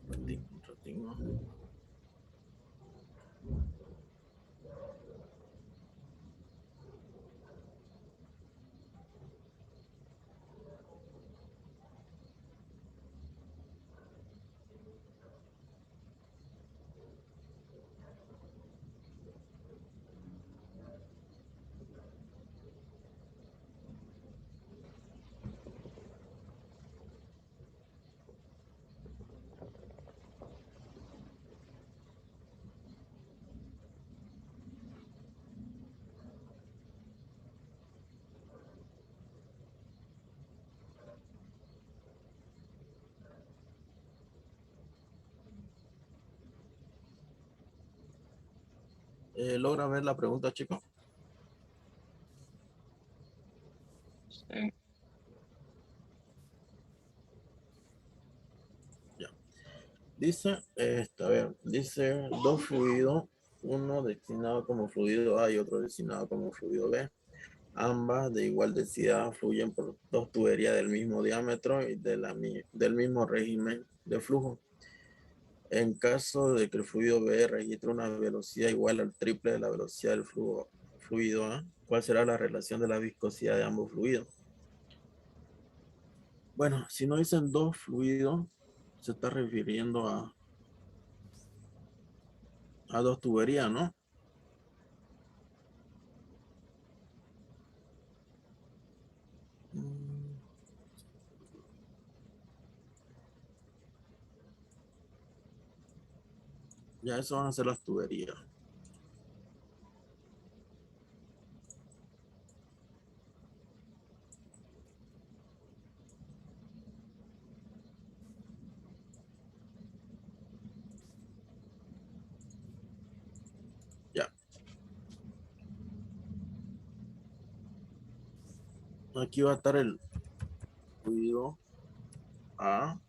Un ratito. ¿Logra ver la pregunta, chicos? Sí. Ya. Dice, a ver, dice dos fluidos, uno destinado como fluido A y otro destinado como fluido B. Ambas de igual densidad fluyen por dos tuberías del mismo diámetro y del mismo régimen de flujo. En caso de que el fluido B registre una velocidad igual al triple de la velocidad del fluido A, ¿cuál será la relación de la viscosidad de ambos fluidos? Bueno, si no dicen dos fluidos, se está refiriendo a dos tuberías, ¿no? Mm, Ya eso van a ser las tuberías. Aquí va a estar el fluido A.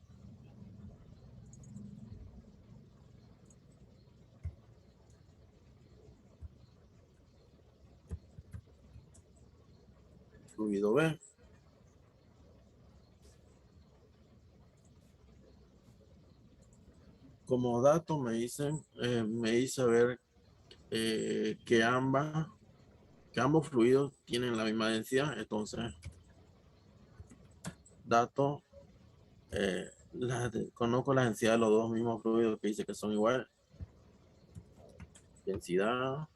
Fluido B. Como dato me hice ver que ambos fluidos tienen la misma densidad. Entonces, dato, conozco la densidad de los dos mismos fluidos que dice que son iguales. Densidad.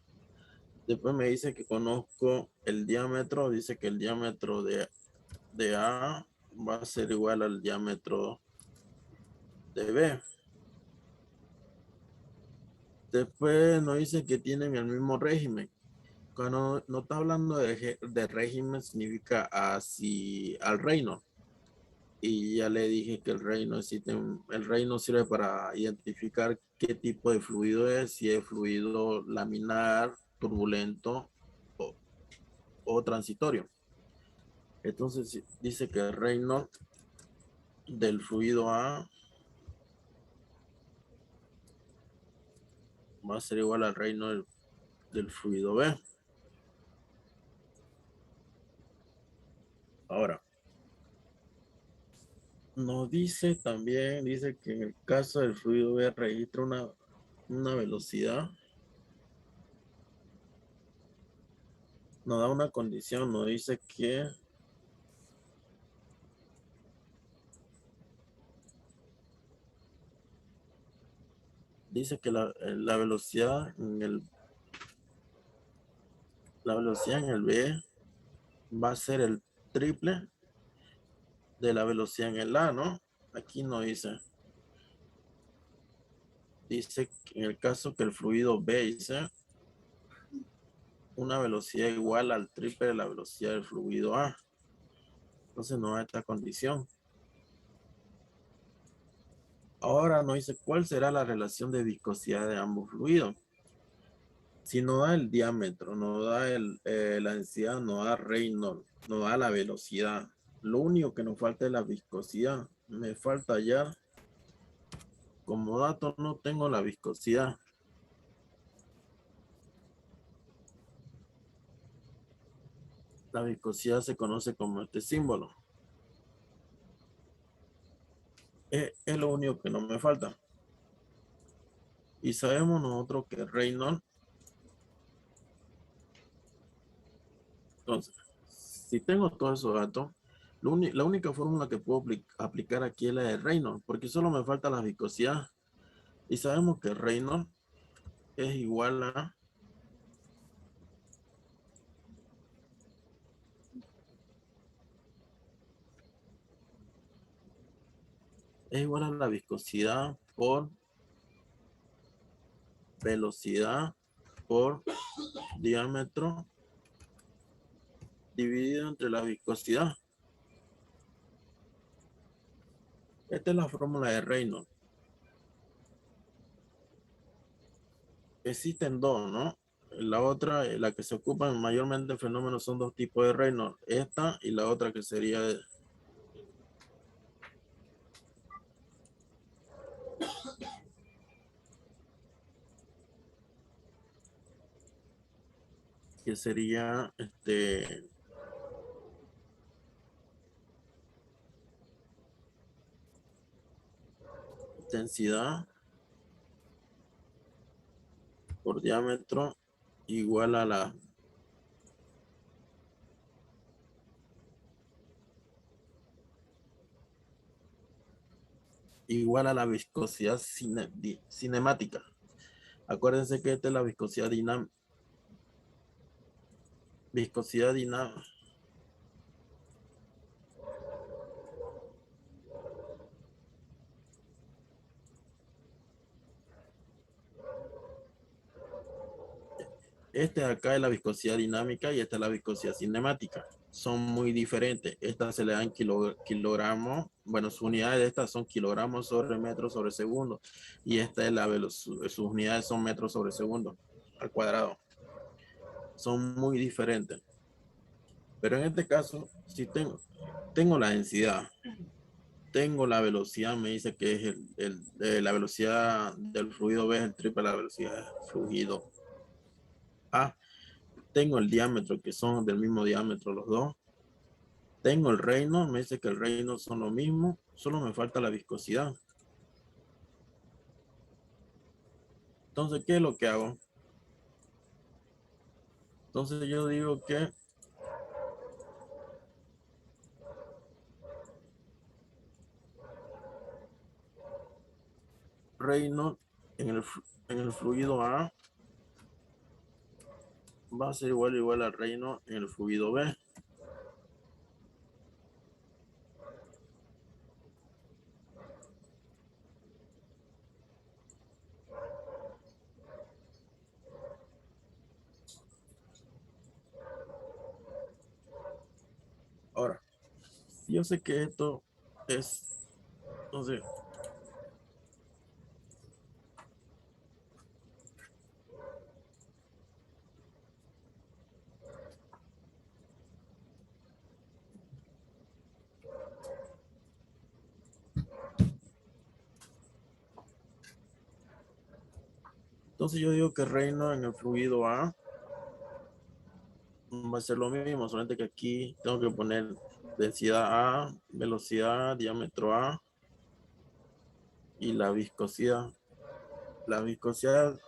Después me dice que conozco el diámetro. Dice que el diámetro de A va a ser igual al diámetro de B. Después nos dice que tienen el mismo régimen. Cuando no está hablando de régimen, significa así al reino. Y ya le dije que el reino sirve para identificar qué tipo de fluido es, si es fluido laminar, turbulento o transitorio. Entonces dice que el reino del fluido A va a ser igual al reino del fluido B. Ahora, nos dice también, dice que en el caso del fluido B registra una velocidad, nos da una condición, nos dice que la velocidad la velocidad en el B va a ser el triple de la velocidad en el A, ¿no? Aquí no dice. Dice que en el caso que el fluido B dice una velocidad igual al triple de la velocidad del fluido A. Entonces no da esta condición. Ahora nos dice cuál será la relación de viscosidad de ambos fluidos. Si no da el diámetro, no da la densidad, no da Reynolds, no da la velocidad. Lo único que nos falta es la viscosidad. Me falta hallar. Como dato no tengo la viscosidad. La viscosidad se conoce como este símbolo. Es lo único que no me falta. Y sabemos nosotros que Reynolds. Entonces, si tengo todos esos datos, la única fórmula que puedo aplicar aquí es la de Reynolds, porque solo me falta la viscosidad. Y sabemos que Reynolds es igual a la viscosidad por velocidad por diámetro dividido entre la viscosidad. Esta es la fórmula de Reynolds. Existen dos, ¿no? La otra, la que se ocupan mayormente en fenómenos, son dos tipos de Reynolds. Esta y la otra que sería densidad por diámetro igual a la viscosidad cinemática. Acuérdense que esta es la viscosidad dinámica. Viscosidad dinámica. Este de acá es la viscosidad dinámica y esta es la viscosidad cinemática. Son muy diferentes. Estas se le dan kilogramos. Bueno, sus unidades de estas son kilogramos sobre metros sobre segundo. Y esta es sus unidades son metros sobre segundo al cuadrado. Son muy diferentes. Pero en este caso, si tengo la densidad, tengo la velocidad, me dice que es la velocidad del fluido B es el triple de la velocidad del fluido A. Tengo el diámetro, que son del mismo diámetro los dos. Tengo el Reynolds, me dice que el Reynolds son lo mismo, solo me falta la viscosidad. Entonces, ¿qué es lo que hago? Entonces yo digo que Reynolds en el fluido A va a ser igual a Reynolds en el fluido B. Ahora, yo sé que esto es, entonces, yo digo que Reynolds en el fluido A va a ser lo mismo, solamente que aquí tengo que poner densidad A, velocidad, diámetro A y la viscosidad. La viscosidad,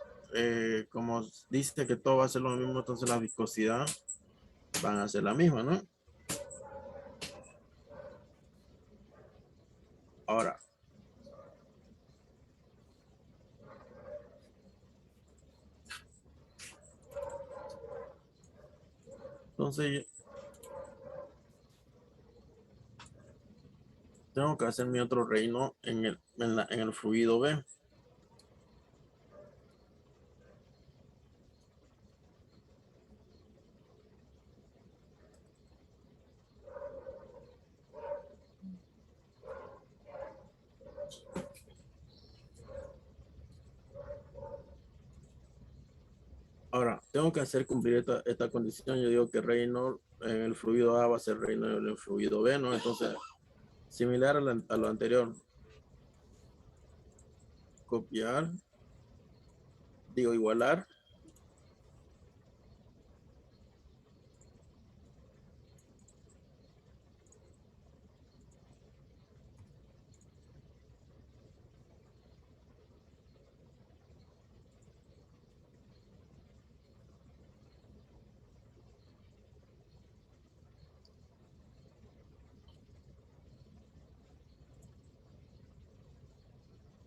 como dice que todo va a ser lo mismo, entonces la viscosidad van a ser la misma, ¿no? Ahora, entonces tengo que hacer mi otro reino en el fluido B. Ahora, tengo que hacer cumplir esta condición. Yo digo que reino en el fluido A va a ser reino en el fluido B, ¿no? Entonces, similar a lo anterior. Copiar, digo igualar.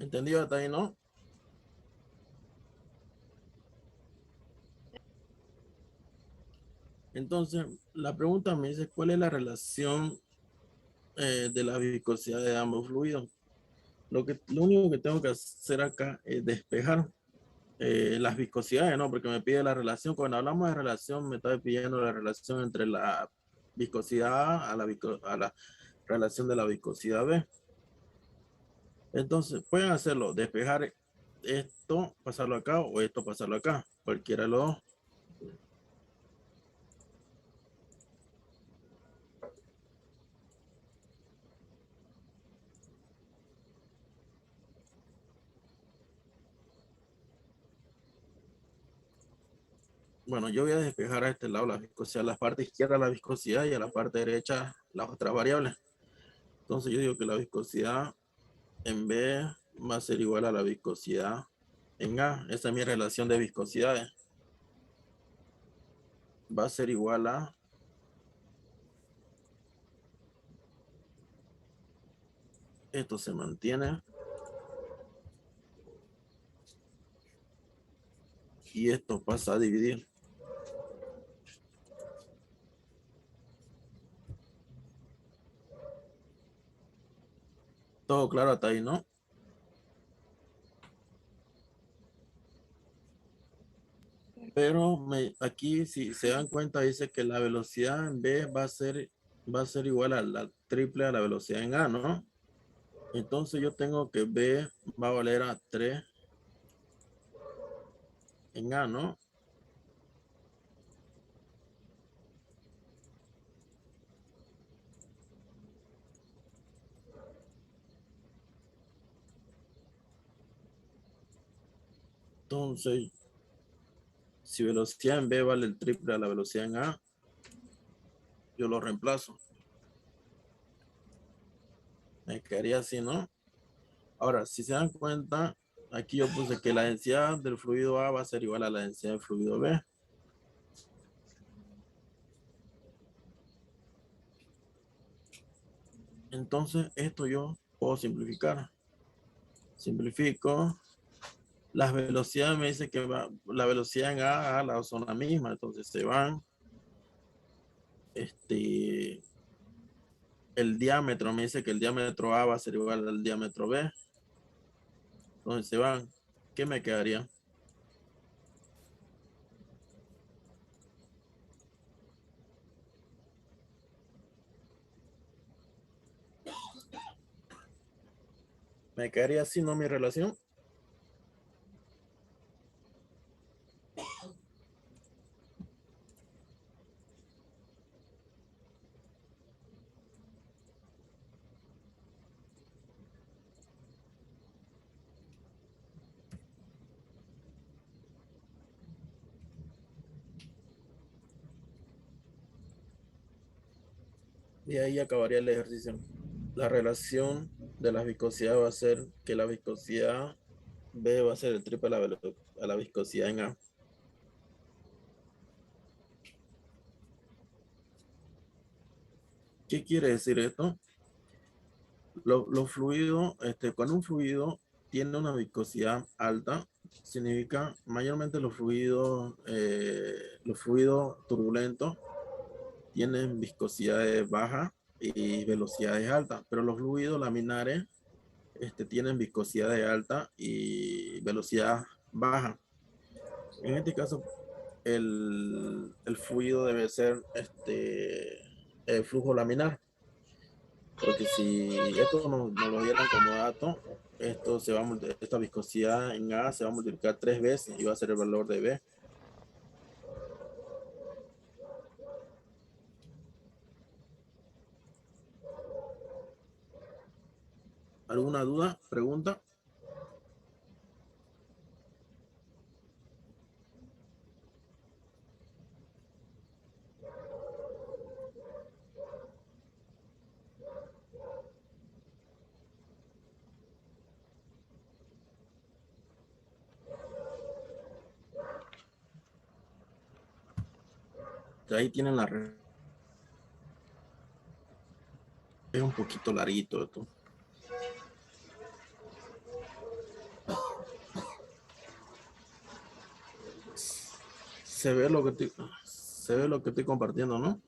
¿Entendido hasta ahí, no? Entonces, la pregunta me dice, ¿cuál es la relación de la viscosidad de ambos fluidos? Lo único que tengo que hacer acá es despejar las viscosidades, ¿no? Porque me pide la relación. Cuando hablamos de relación, me está pidiendo la relación entre la viscosidad A a la relación de la viscosidad B. Entonces, pueden hacerlo, despejar esto, pasarlo acá, o esto, pasarlo acá. Cualquiera de los dos. Bueno, yo voy a despejar a este lado la viscosidad, a la parte izquierda la viscosidad y a la parte derecha las otras variables. Entonces yo digo que la viscosidad en B va a ser igual a la viscosidad en A. Esa es mi relación de viscosidades. Va a ser igual a esto se mantiene y esto pasa a dividir. Todo claro hasta ahí, ¿no? Pero aquí, si se dan cuenta, dice que la velocidad en B va a ser igual a la triple a la velocidad en A, ¿no? Entonces yo tengo que B va a valer a 3 en A, ¿no? Entonces, si velocidad en B vale el triple a la velocidad en A, yo lo reemplazo. Me quedaría así, ¿no? Ahora, si se dan cuenta, aquí yo puse que la densidad del fluido A va a ser igual a la densidad del fluido B. Entonces, esto yo puedo simplificar. Simplifico. Las velocidades me dice que la velocidad en A la son la misma, entonces se van. El diámetro me dice que el diámetro A va a ser igual al diámetro B. Entonces se van. ¿Qué me quedaría? Me quedaría así, ¿no? Mi relación. Y ahí acabaría el ejercicio. La relación de la viscosidad va a ser que la viscosidad B va a ser el triple a la viscosidad en A. ¿Qué quiere decir esto? Los fluidos, cuando un fluido tiene una viscosidad alta, significa mayormente los fluidos turbulentos tienen viscosidades bajas y velocidades altas, pero los fluidos laminares tienen viscosidades altas y velocidad baja. En este caso, el fluido debe ser el flujo laminar, porque si esto nos lo dieran como dato, esta viscosidad en A se va a multiplicar 3 veces y va a ser el valor de B. ¿Alguna duda? ¿Pregunta? Ahí tienen es un poquito larguito esto. Se ve lo que estoy compartiendo, ¿no?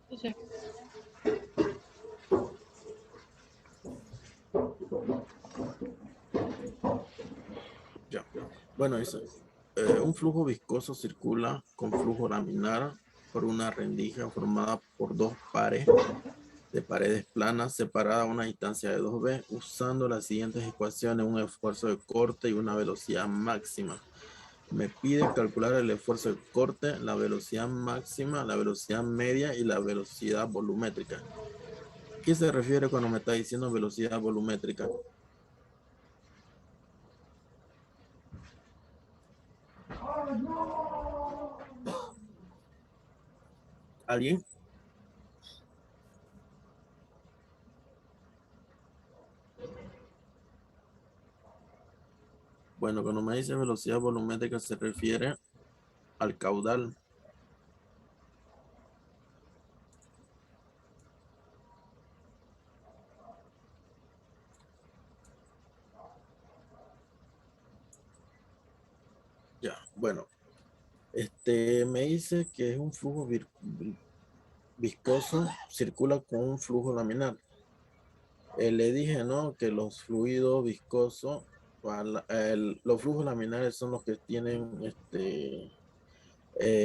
Sí. Ya. Bueno, un flujo viscoso circula con flujo laminar por una rendija formada por dos pares de paredes planas separadas a una distancia de 2b, usando las siguientes ecuaciones: un esfuerzo de corte y una velocidad máxima. Me pide calcular el esfuerzo de corte, la velocidad máxima, la velocidad media y la velocidad volumétrica. ¿Qué se refiere cuando me está diciendo velocidad volumétrica? ¿Alguien? Bueno, cuando me dice velocidad volumétrica se refiere al caudal. Ya, bueno. Me dice que es un flujo viscoso, circula con un flujo laminar. Le dije, ¿no? Que los fluidos viscosos, los flujos laminares son los que tienen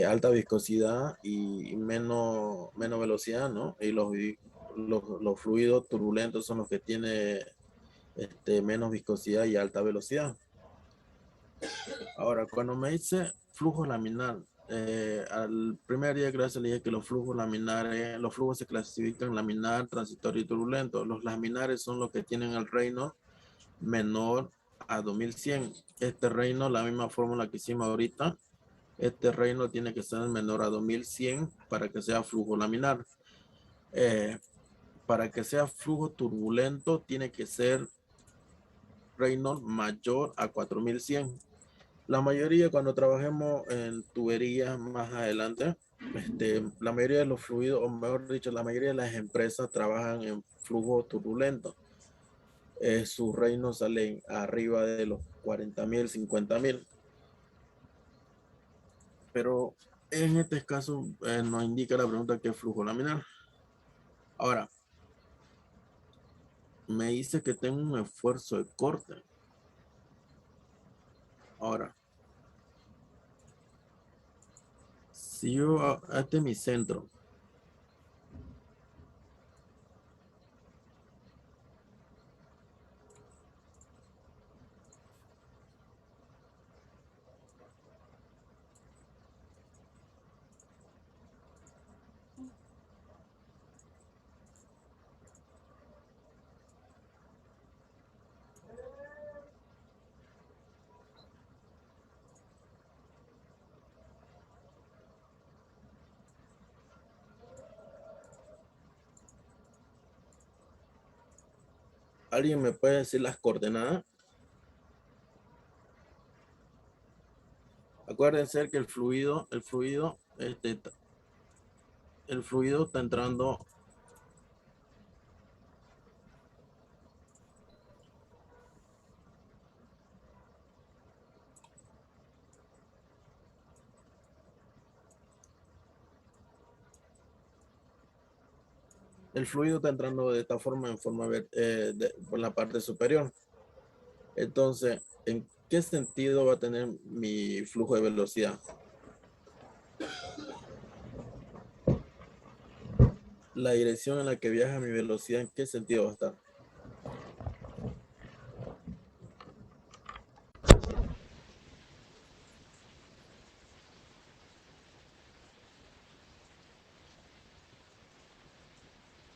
alta viscosidad y menos velocidad, ¿no? Y los fluidos turbulentos son los que tienen menos viscosidad y alta velocidad. Ahora, cuando me dice flujo laminar, al primer día de clase le dije que los flujos laminares, los flujos se clasifican laminar, transitorio y turbulento. Los laminares son los que tienen el reino menor a 2100. Este reino, la misma fórmula que hicimos ahorita, este reino tiene que ser menor a 2100 para que sea flujo laminar. Para que sea flujo turbulento, tiene que ser Reynolds mayor a 4100. La mayoría, cuando trabajemos en tuberías más adelante, la mayoría de los fluidos, o mejor dicho, la mayoría de las empresas trabajan en flujo turbulento. Sus reinos salen arriba de los 40.000, 50.000. Pero en este caso nos indica la pregunta qué es flujo laminar. Ahora, me dice que tengo un esfuerzo de corte. Ahora, si yo, este es mi centro. ¿Alguien me puede decir las coordenadas? Acuérdense que el fluido está entrando. El fluido está entrando de esta forma, por la parte superior. Entonces, ¿en qué sentido va a tener mi flujo de velocidad? La dirección en la que viaja mi velocidad, ¿en qué sentido va a estar?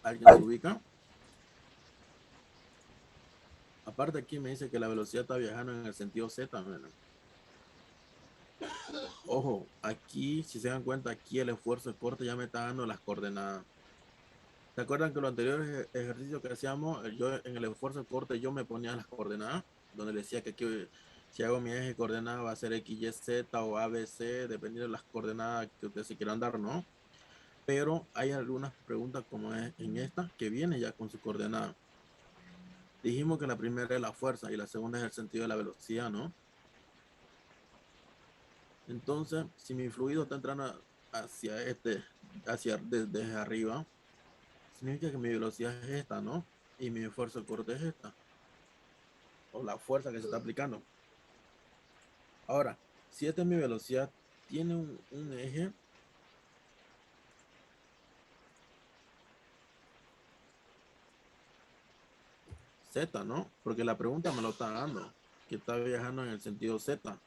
¿Alguien se ubica? Aparte aquí me dice que la velocidad está viajando en el sentido Z. Bueno. Ojo, aquí, si se dan cuenta, aquí el esfuerzo de corte ya me está dando las coordenadas. ¿Se acuerdan que los anteriores ejercicios que hacíamos, yo en el esfuerzo de corte yo me ponía las coordenadas, donde le decía que aquí, si hago mi eje de coordenadas va a ser X, Y, Z o A, B, C, dependiendo de las coordenadas que ustedes se quieran dar, ¿no? Pero hay algunas preguntas como es en esta que viene ya con su coordenada. Dijimos que la primera es la fuerza y la segunda es el sentido de la velocidad, ¿no? Entonces, si mi fluido está entrando desde arriba, significa que mi velocidad es esta, ¿no? Y mi esfuerzo de corte es esta, o la fuerza que se está aplicando. Ahora, si esta es mi velocidad, tiene un eje Z, ¿no? Porque la pregunta me lo está dando, que está viajando en el sentido Z.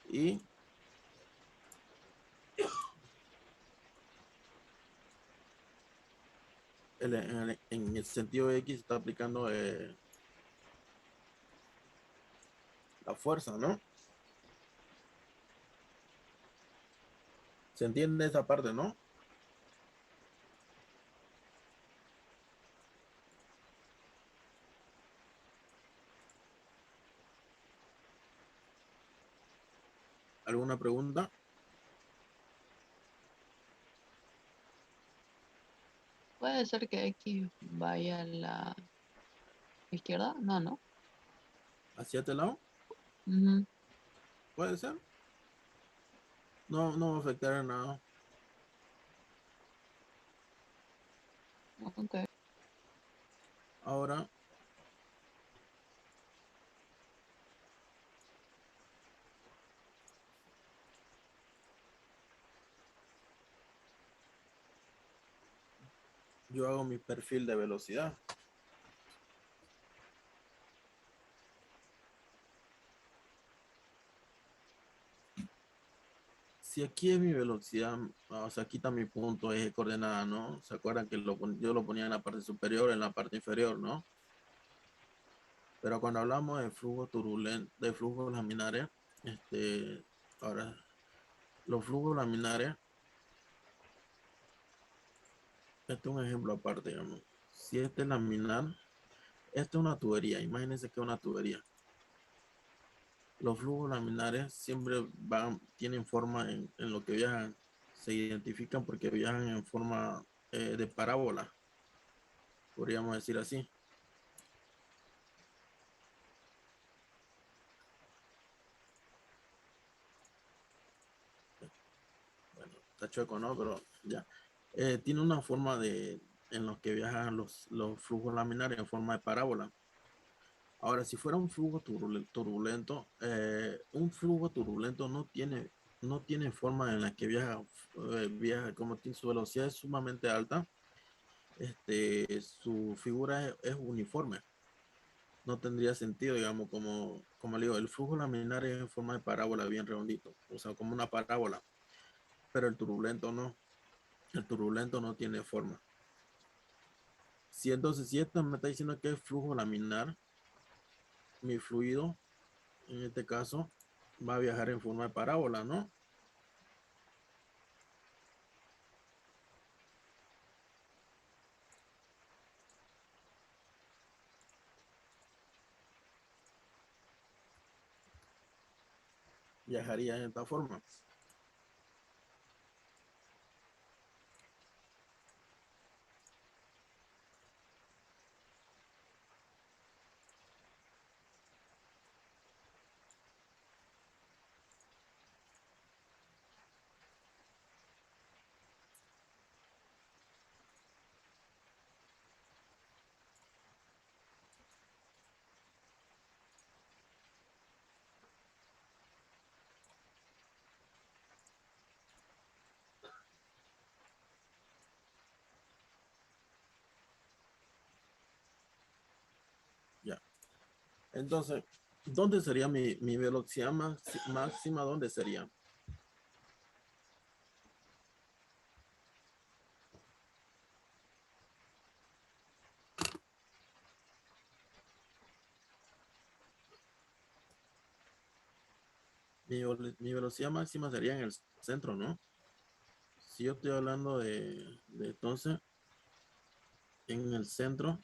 Y en el sentido X está aplicando la fuerza, ¿no? ¿Se entiende esa parte, no? ¿Alguna pregunta? Puede ser que X vaya a la izquierda. No, no. ¿Hacia este lado? Ujú. ¿Puede ser? No, no va a afectar en nada. Ok. Ahora, yo hago mi perfil de velocidad. Si aquí es mi velocidad, o sea, aquí está mi punto eje coordenada, ¿no? ¿Se acuerdan que yo lo ponía en la parte superior, en la parte inferior, ¿no? Pero cuando hablamos de flujo turbulento, de flujos laminares, ahora, los flujos laminares, este es un ejemplo aparte, digamos. Si este es laminar, esta es una tubería, imagínense que es una tubería. Los flujos laminares siempre tienen forma en lo que viajan, se identifican porque viajan en forma de parábola, podríamos decir así. Bueno, está chueco, ¿no? Pero ya. Tiene una forma en lo que viajan los flujos laminares en forma de parábola. Ahora, si fuera un flujo turbulento, un flujo turbulento no tiene forma en la que viaja como tiene su velocidad es sumamente alta, su figura es uniforme. No tendría sentido, digamos, como le digo, el flujo laminar es en forma de parábola bien redondito, o sea, como una parábola, pero el turbulento no tiene forma. Si esto me está diciendo que es flujo laminar, mi fluido, en este caso, va a viajar en forma de parábola, ¿no? Viajaría en esta forma. Ya. Entonces, ¿dónde sería mi velocidad máxima? ¿Dónde sería? Mi velocidad máxima sería en el centro, ¿no? Si yo estoy hablando de entonces, en el centro,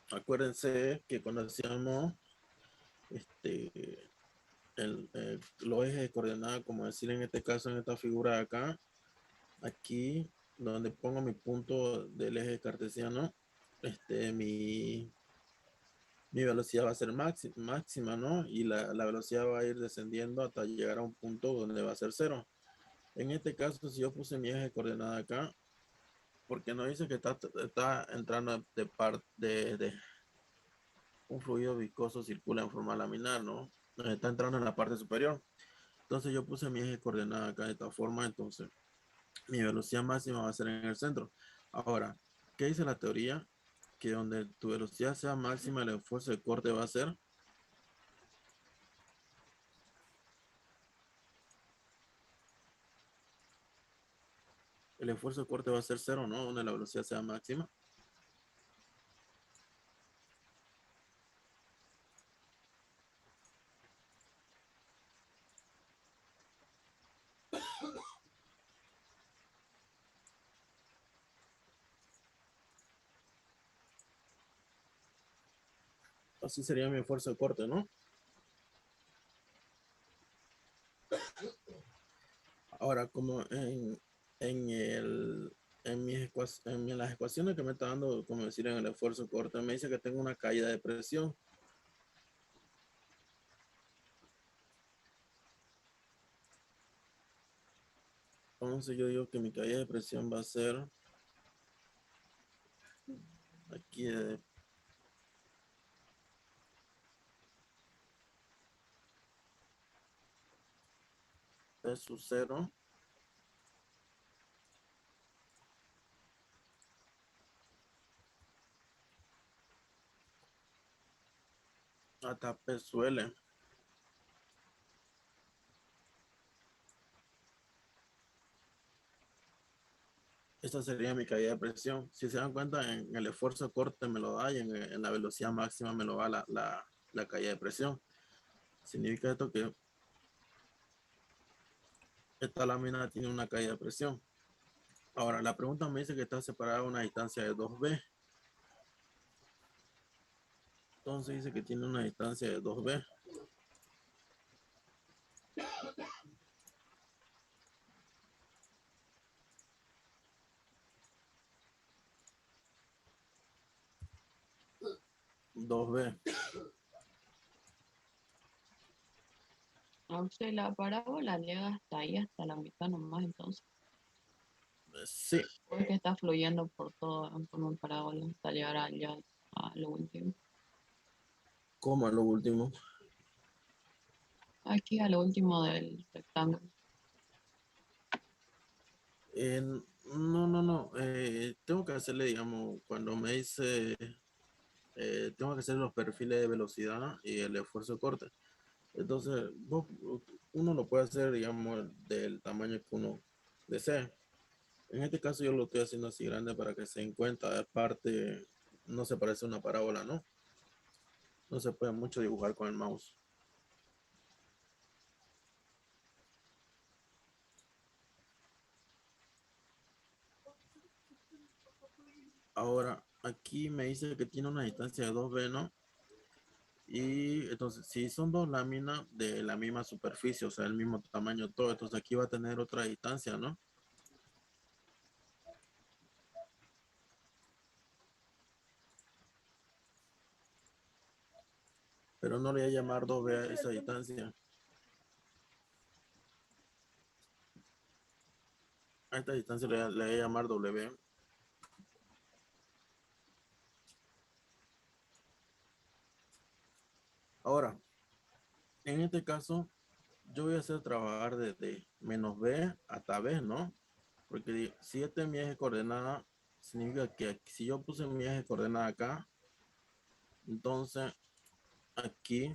acuérdense que cuando hacíamos los ejes de coordenada, como decir en este caso, en esta figura de acá, aquí donde pongo mi punto del eje cartesiano, mi velocidad va a ser máxima, ¿no? Y la velocidad va a ir descendiendo hasta llegar a un punto donde va a ser cero. En este caso, si yo puse mi eje de coordenada acá, porque no dice que está entrando de un fluido viscoso circula en forma laminar, ¿no? Está entrando en la parte superior. Entonces yo puse mi eje de coordenada acá de esta forma, entonces mi velocidad máxima va a ser en el centro. Ahora, ¿qué dice la teoría? Que donde tu velocidad sea máxima, el esfuerzo de corte va a ser el esfuerzo de corte va a ser cero, ¿no? Donde la velocidad sea máxima. Así sería mi esfuerzo de corte, ¿no? Ahora, como en el, en las ecuaciones que me está dando, como decir, en el esfuerzo de corte, me dice que tengo una caída de presión. Entonces yo digo que mi caída de presión va a ser aquí de P sub 0 hasta P sub L. Esta sería mi caída de presión. Si se dan cuenta, en el esfuerzo de corte me lo da y en la velocidad máxima me lo da la caída de presión. Significa esto que esta lámina tiene una caída de presión. Ahora, la pregunta me dice que está separada a una distancia de 2B. Entonces dice que tiene una distancia de 2B. Dos B. O sea, la parábola llega hasta ahí, hasta la mitad nomás, entonces. Sí, Porque está fluyendo por todo, por un parábola, hasta llegar allá a lo último. como lo último. Aquí a lo último del rectángulo. No. Tengo que hacerle, digamos, cuando me dice, tengo que hacer los perfiles de velocidad y el esfuerzo de corte. Entonces, uno lo puede hacer, digamos, del tamaño que uno desee. En este caso yo lo estoy haciendo así grande para que se den cuenta. Aparte, no se parece a una parábola, ¿no? No se puede mucho dibujar con el mouse. Ahora, aquí me dice que tiene una distancia de 2B, ¿no? Y entonces, si son dos láminas de la misma superficie, o sea, el mismo tamaño todo, entonces aquí va a tener otra distancia, ¿no? Pero no le voy a llamar 2B a esa distancia. A esta distancia le voy a llamar W. Ahora, en este caso, yo voy a hacer trabajar desde menos B hasta B, ¿no? Porque si este es mi eje de coordenada, significa que si yo puse mi eje de coordenada acá, entonces aquí,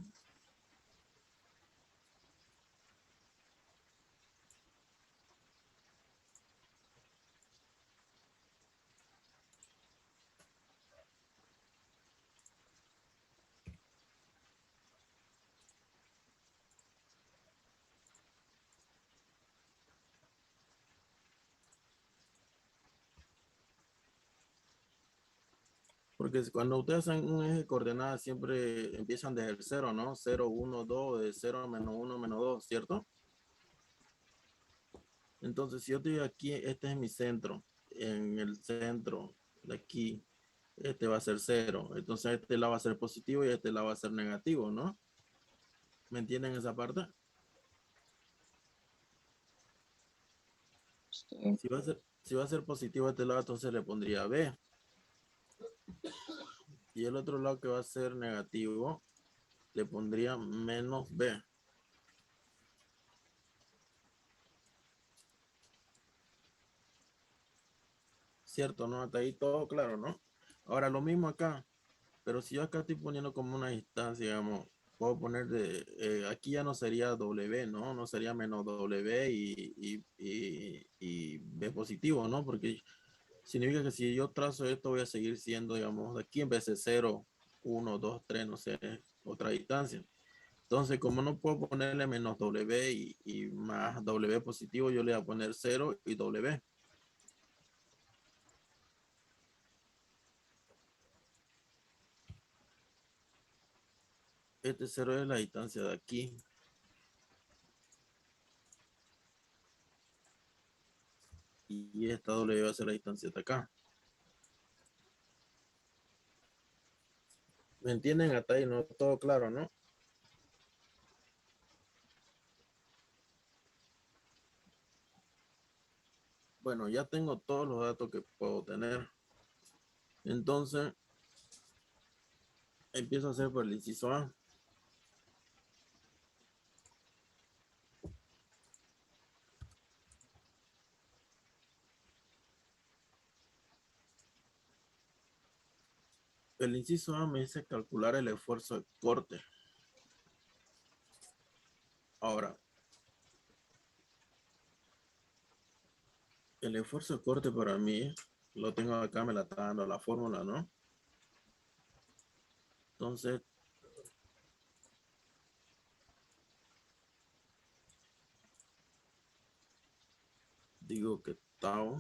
porque cuando ustedes hacen un eje de coordenadas siempre empiezan desde el cero, ¿no? 0, 1, 2, de 0, menos 1, menos 2, ¿cierto? Entonces, si yo estoy aquí, este es mi centro. En el centro de aquí, este va a ser 0. Entonces, este lado va a ser positivo y este lado va a ser negativo, ¿no? ¿Me entienden esa parte? Sí. Si va a ser positivo este lado, entonces le pondría B. Y el otro lado que va a ser negativo, le pondría menos B. ¿Cierto? ¿No? Hasta ahí todo claro, ¿no? Ahora lo mismo acá. Pero si yo acá estoy poniendo como una distancia, digamos, puedo poner aquí ya no sería W, ¿no? No sería menos W y B positivo, ¿no? Porque significa que si yo trazo esto, voy a seguir siendo, digamos, aquí en vez de 0, 1, 2, 3, no sé, otra distancia. Entonces, como no puedo ponerle menos W y más W positivo, yo le voy a poner 0 y W. Este 0 es la distancia de aquí. Y esta W va a ser la distancia de acá. ¿Me entienden? Hasta ahí no todo claro, ¿no? Bueno, ya tengo todos los datos que puedo tener. Entonces, empiezo a hacer por el inciso A. El inciso A me dice calcular el esfuerzo de corte. Ahora, El esfuerzo de corte para mí, lo tengo acá, me la está dando la fórmula, ¿no? Entonces, digo que tau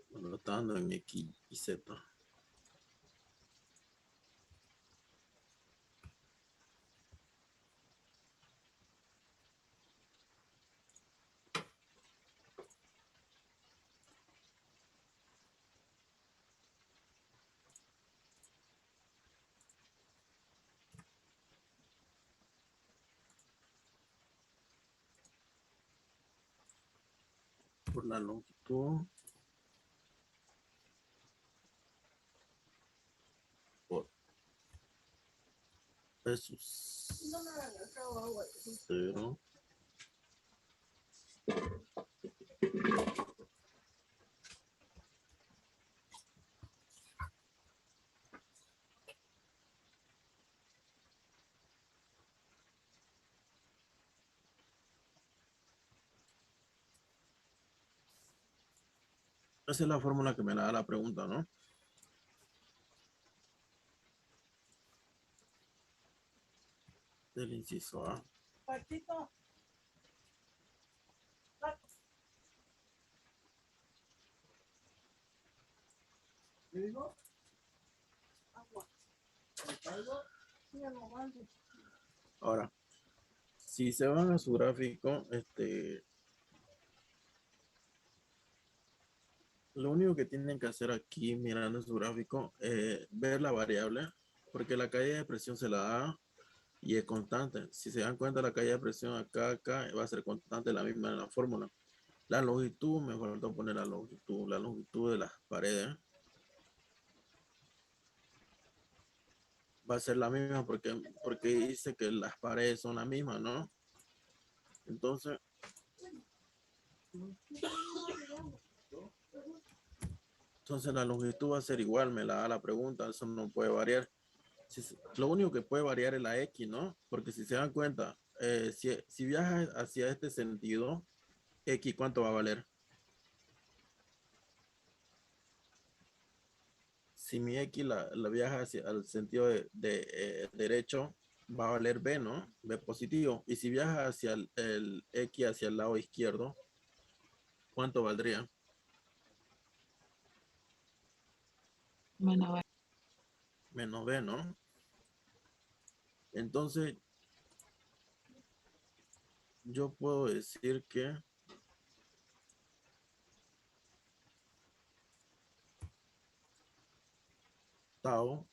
me lo está dando en X y Z. Por la longitud, por eso 0. Esa es la fórmula que me da la pregunta, ¿no? Del inciso A. Ahora, si se van a su gráfico, lo único que tienen que hacer aquí, mirando su gráfico, ver la variable, porque la caída de presión se la da y es constante. Si se dan cuenta, la caída de presión acá va a ser constante, la misma en la fórmula. La longitud, me faltó poner la longitud de las paredes va a ser la misma porque dice que las paredes son las mismas, ¿no? Entonces, la longitud va a ser igual, me la da la pregunta, eso no puede variar. Lo único que puede variar es la X, ¿no? Porque si se dan cuenta, si viaja hacia este sentido, X, ¿cuánto va a valer? Si mi X la viaja hacia el sentido de derecho, va a valer B, ¿no? B positivo. Y si viaja hacia el X hacia el lado izquierdo, ¿cuánto valdría? Bueno, Menos B, ¿no? Entonces, yo puedo decir que tau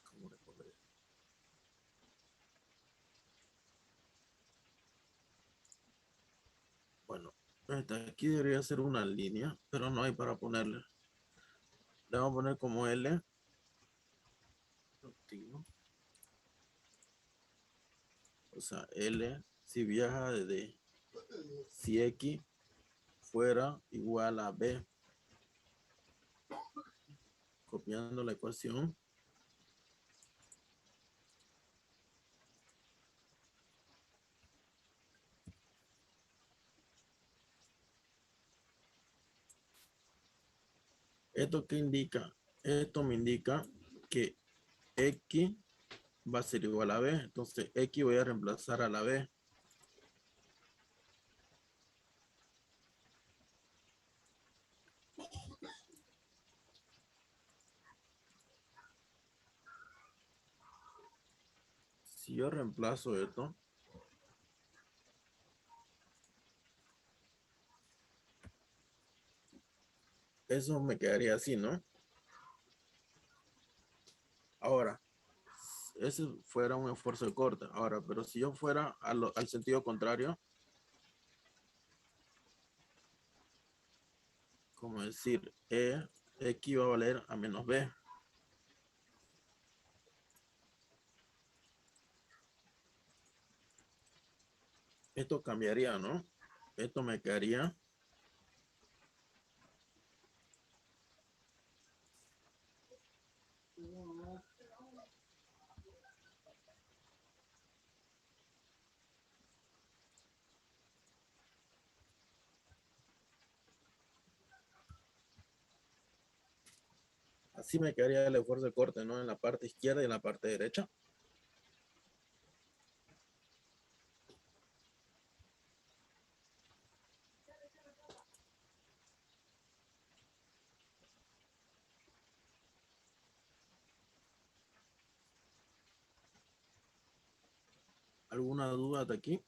¿cómo le pondré? Bueno, aquí debería ser una línea, pero no hay para ponerle. Le vamos a poner como L. O sea, L, si viaja desde, si X fuera igual a B, copiando la ecuación, ¿esto qué indica? Esto me indica que X va a ser igual a B, entonces X voy a reemplazar a la B. Si yo reemplazo esto, eso me quedaría así, ¿no? Ahora, ese fuera un esfuerzo de corte. Ahora, pero si yo fuera al sentido contrario, como decir, X va a valer a menos B. Esto cambiaría, ¿no? Esto me quedaría. Así me quedaría el esfuerzo de corte, ¿no? En la parte izquierda y en la parte derecha. ¿Alguna duda de aquí?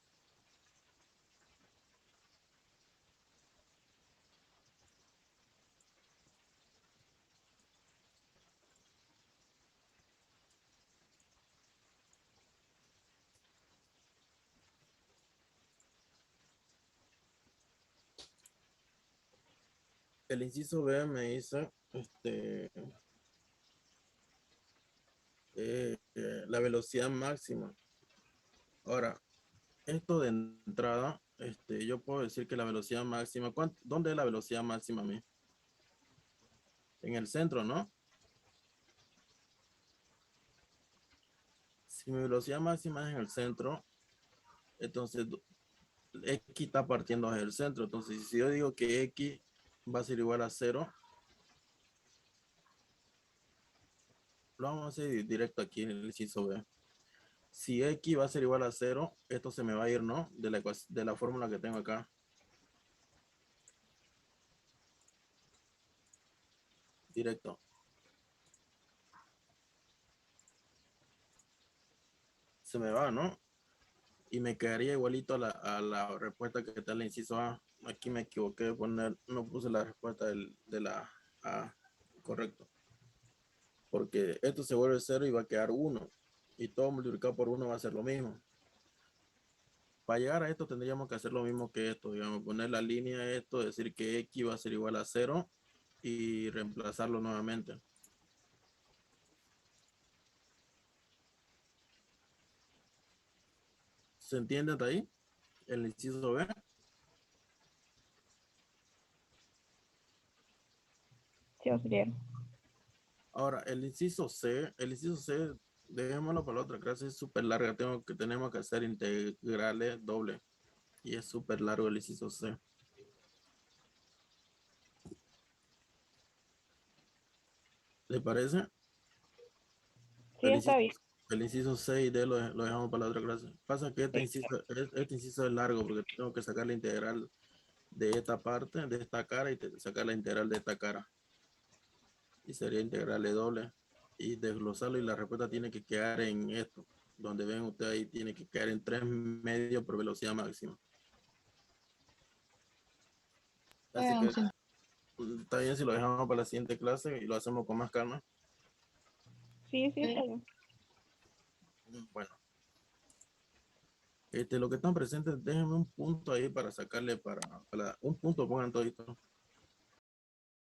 El inciso B me dice, la velocidad máxima. Ahora, esto de entrada, yo puedo decir que la velocidad máxima, ¿dónde es la velocidad máxima a mí? En el centro, ¿no? Si mi velocidad máxima es en el centro, entonces X está partiendo desde el centro. Entonces, si yo digo que X va a ser igual a 0, lo vamos a hacer directo aquí en el inciso B. Si X va a ser igual a 0, esto se me va a ir, ¿no? De la fórmula que tengo acá. Directo. Se me va, ¿no? Y me quedaría igualito a la respuesta que está en el inciso A. Aquí me equivoqué de poner, no puse la respuesta de la A. Correcto. Porque esto se vuelve 0 y va a quedar 1. Y todo multiplicado por 1 va a ser lo mismo. Para llegar a esto tendríamos que hacer lo mismo que esto, digamos, poner la línea esto, decir que X va a ser igual a 0 y reemplazarlo nuevamente. ¿Se entiende hasta ahí? El inciso B. Sí, auxiliar. Ahora, el inciso C, dejémoslo para la otra clase, es súper larga, tenemos que hacer integrales doble. Y es súper largo el inciso C. ¿Le parece? Sí, está bien. El inciso C y D lo dejamos para la otra clase. Pasa que este inciso es largo porque tengo que sacar la integral de esta parte, de esta cara, y sacar la integral de esta cara. Y sería integral de doble. Y desglosarlo y la respuesta tiene que quedar en esto. Donde ven ustedes ahí, tiene que quedar en 3 medios por velocidad máxima. Así que Sí. está bien si lo dejamos para la siguiente clase y lo hacemos con más calma. Sí, sí, está bien. Bueno, lo que están presentes, déjenme un punto ahí para sacarle un punto, pongan todito.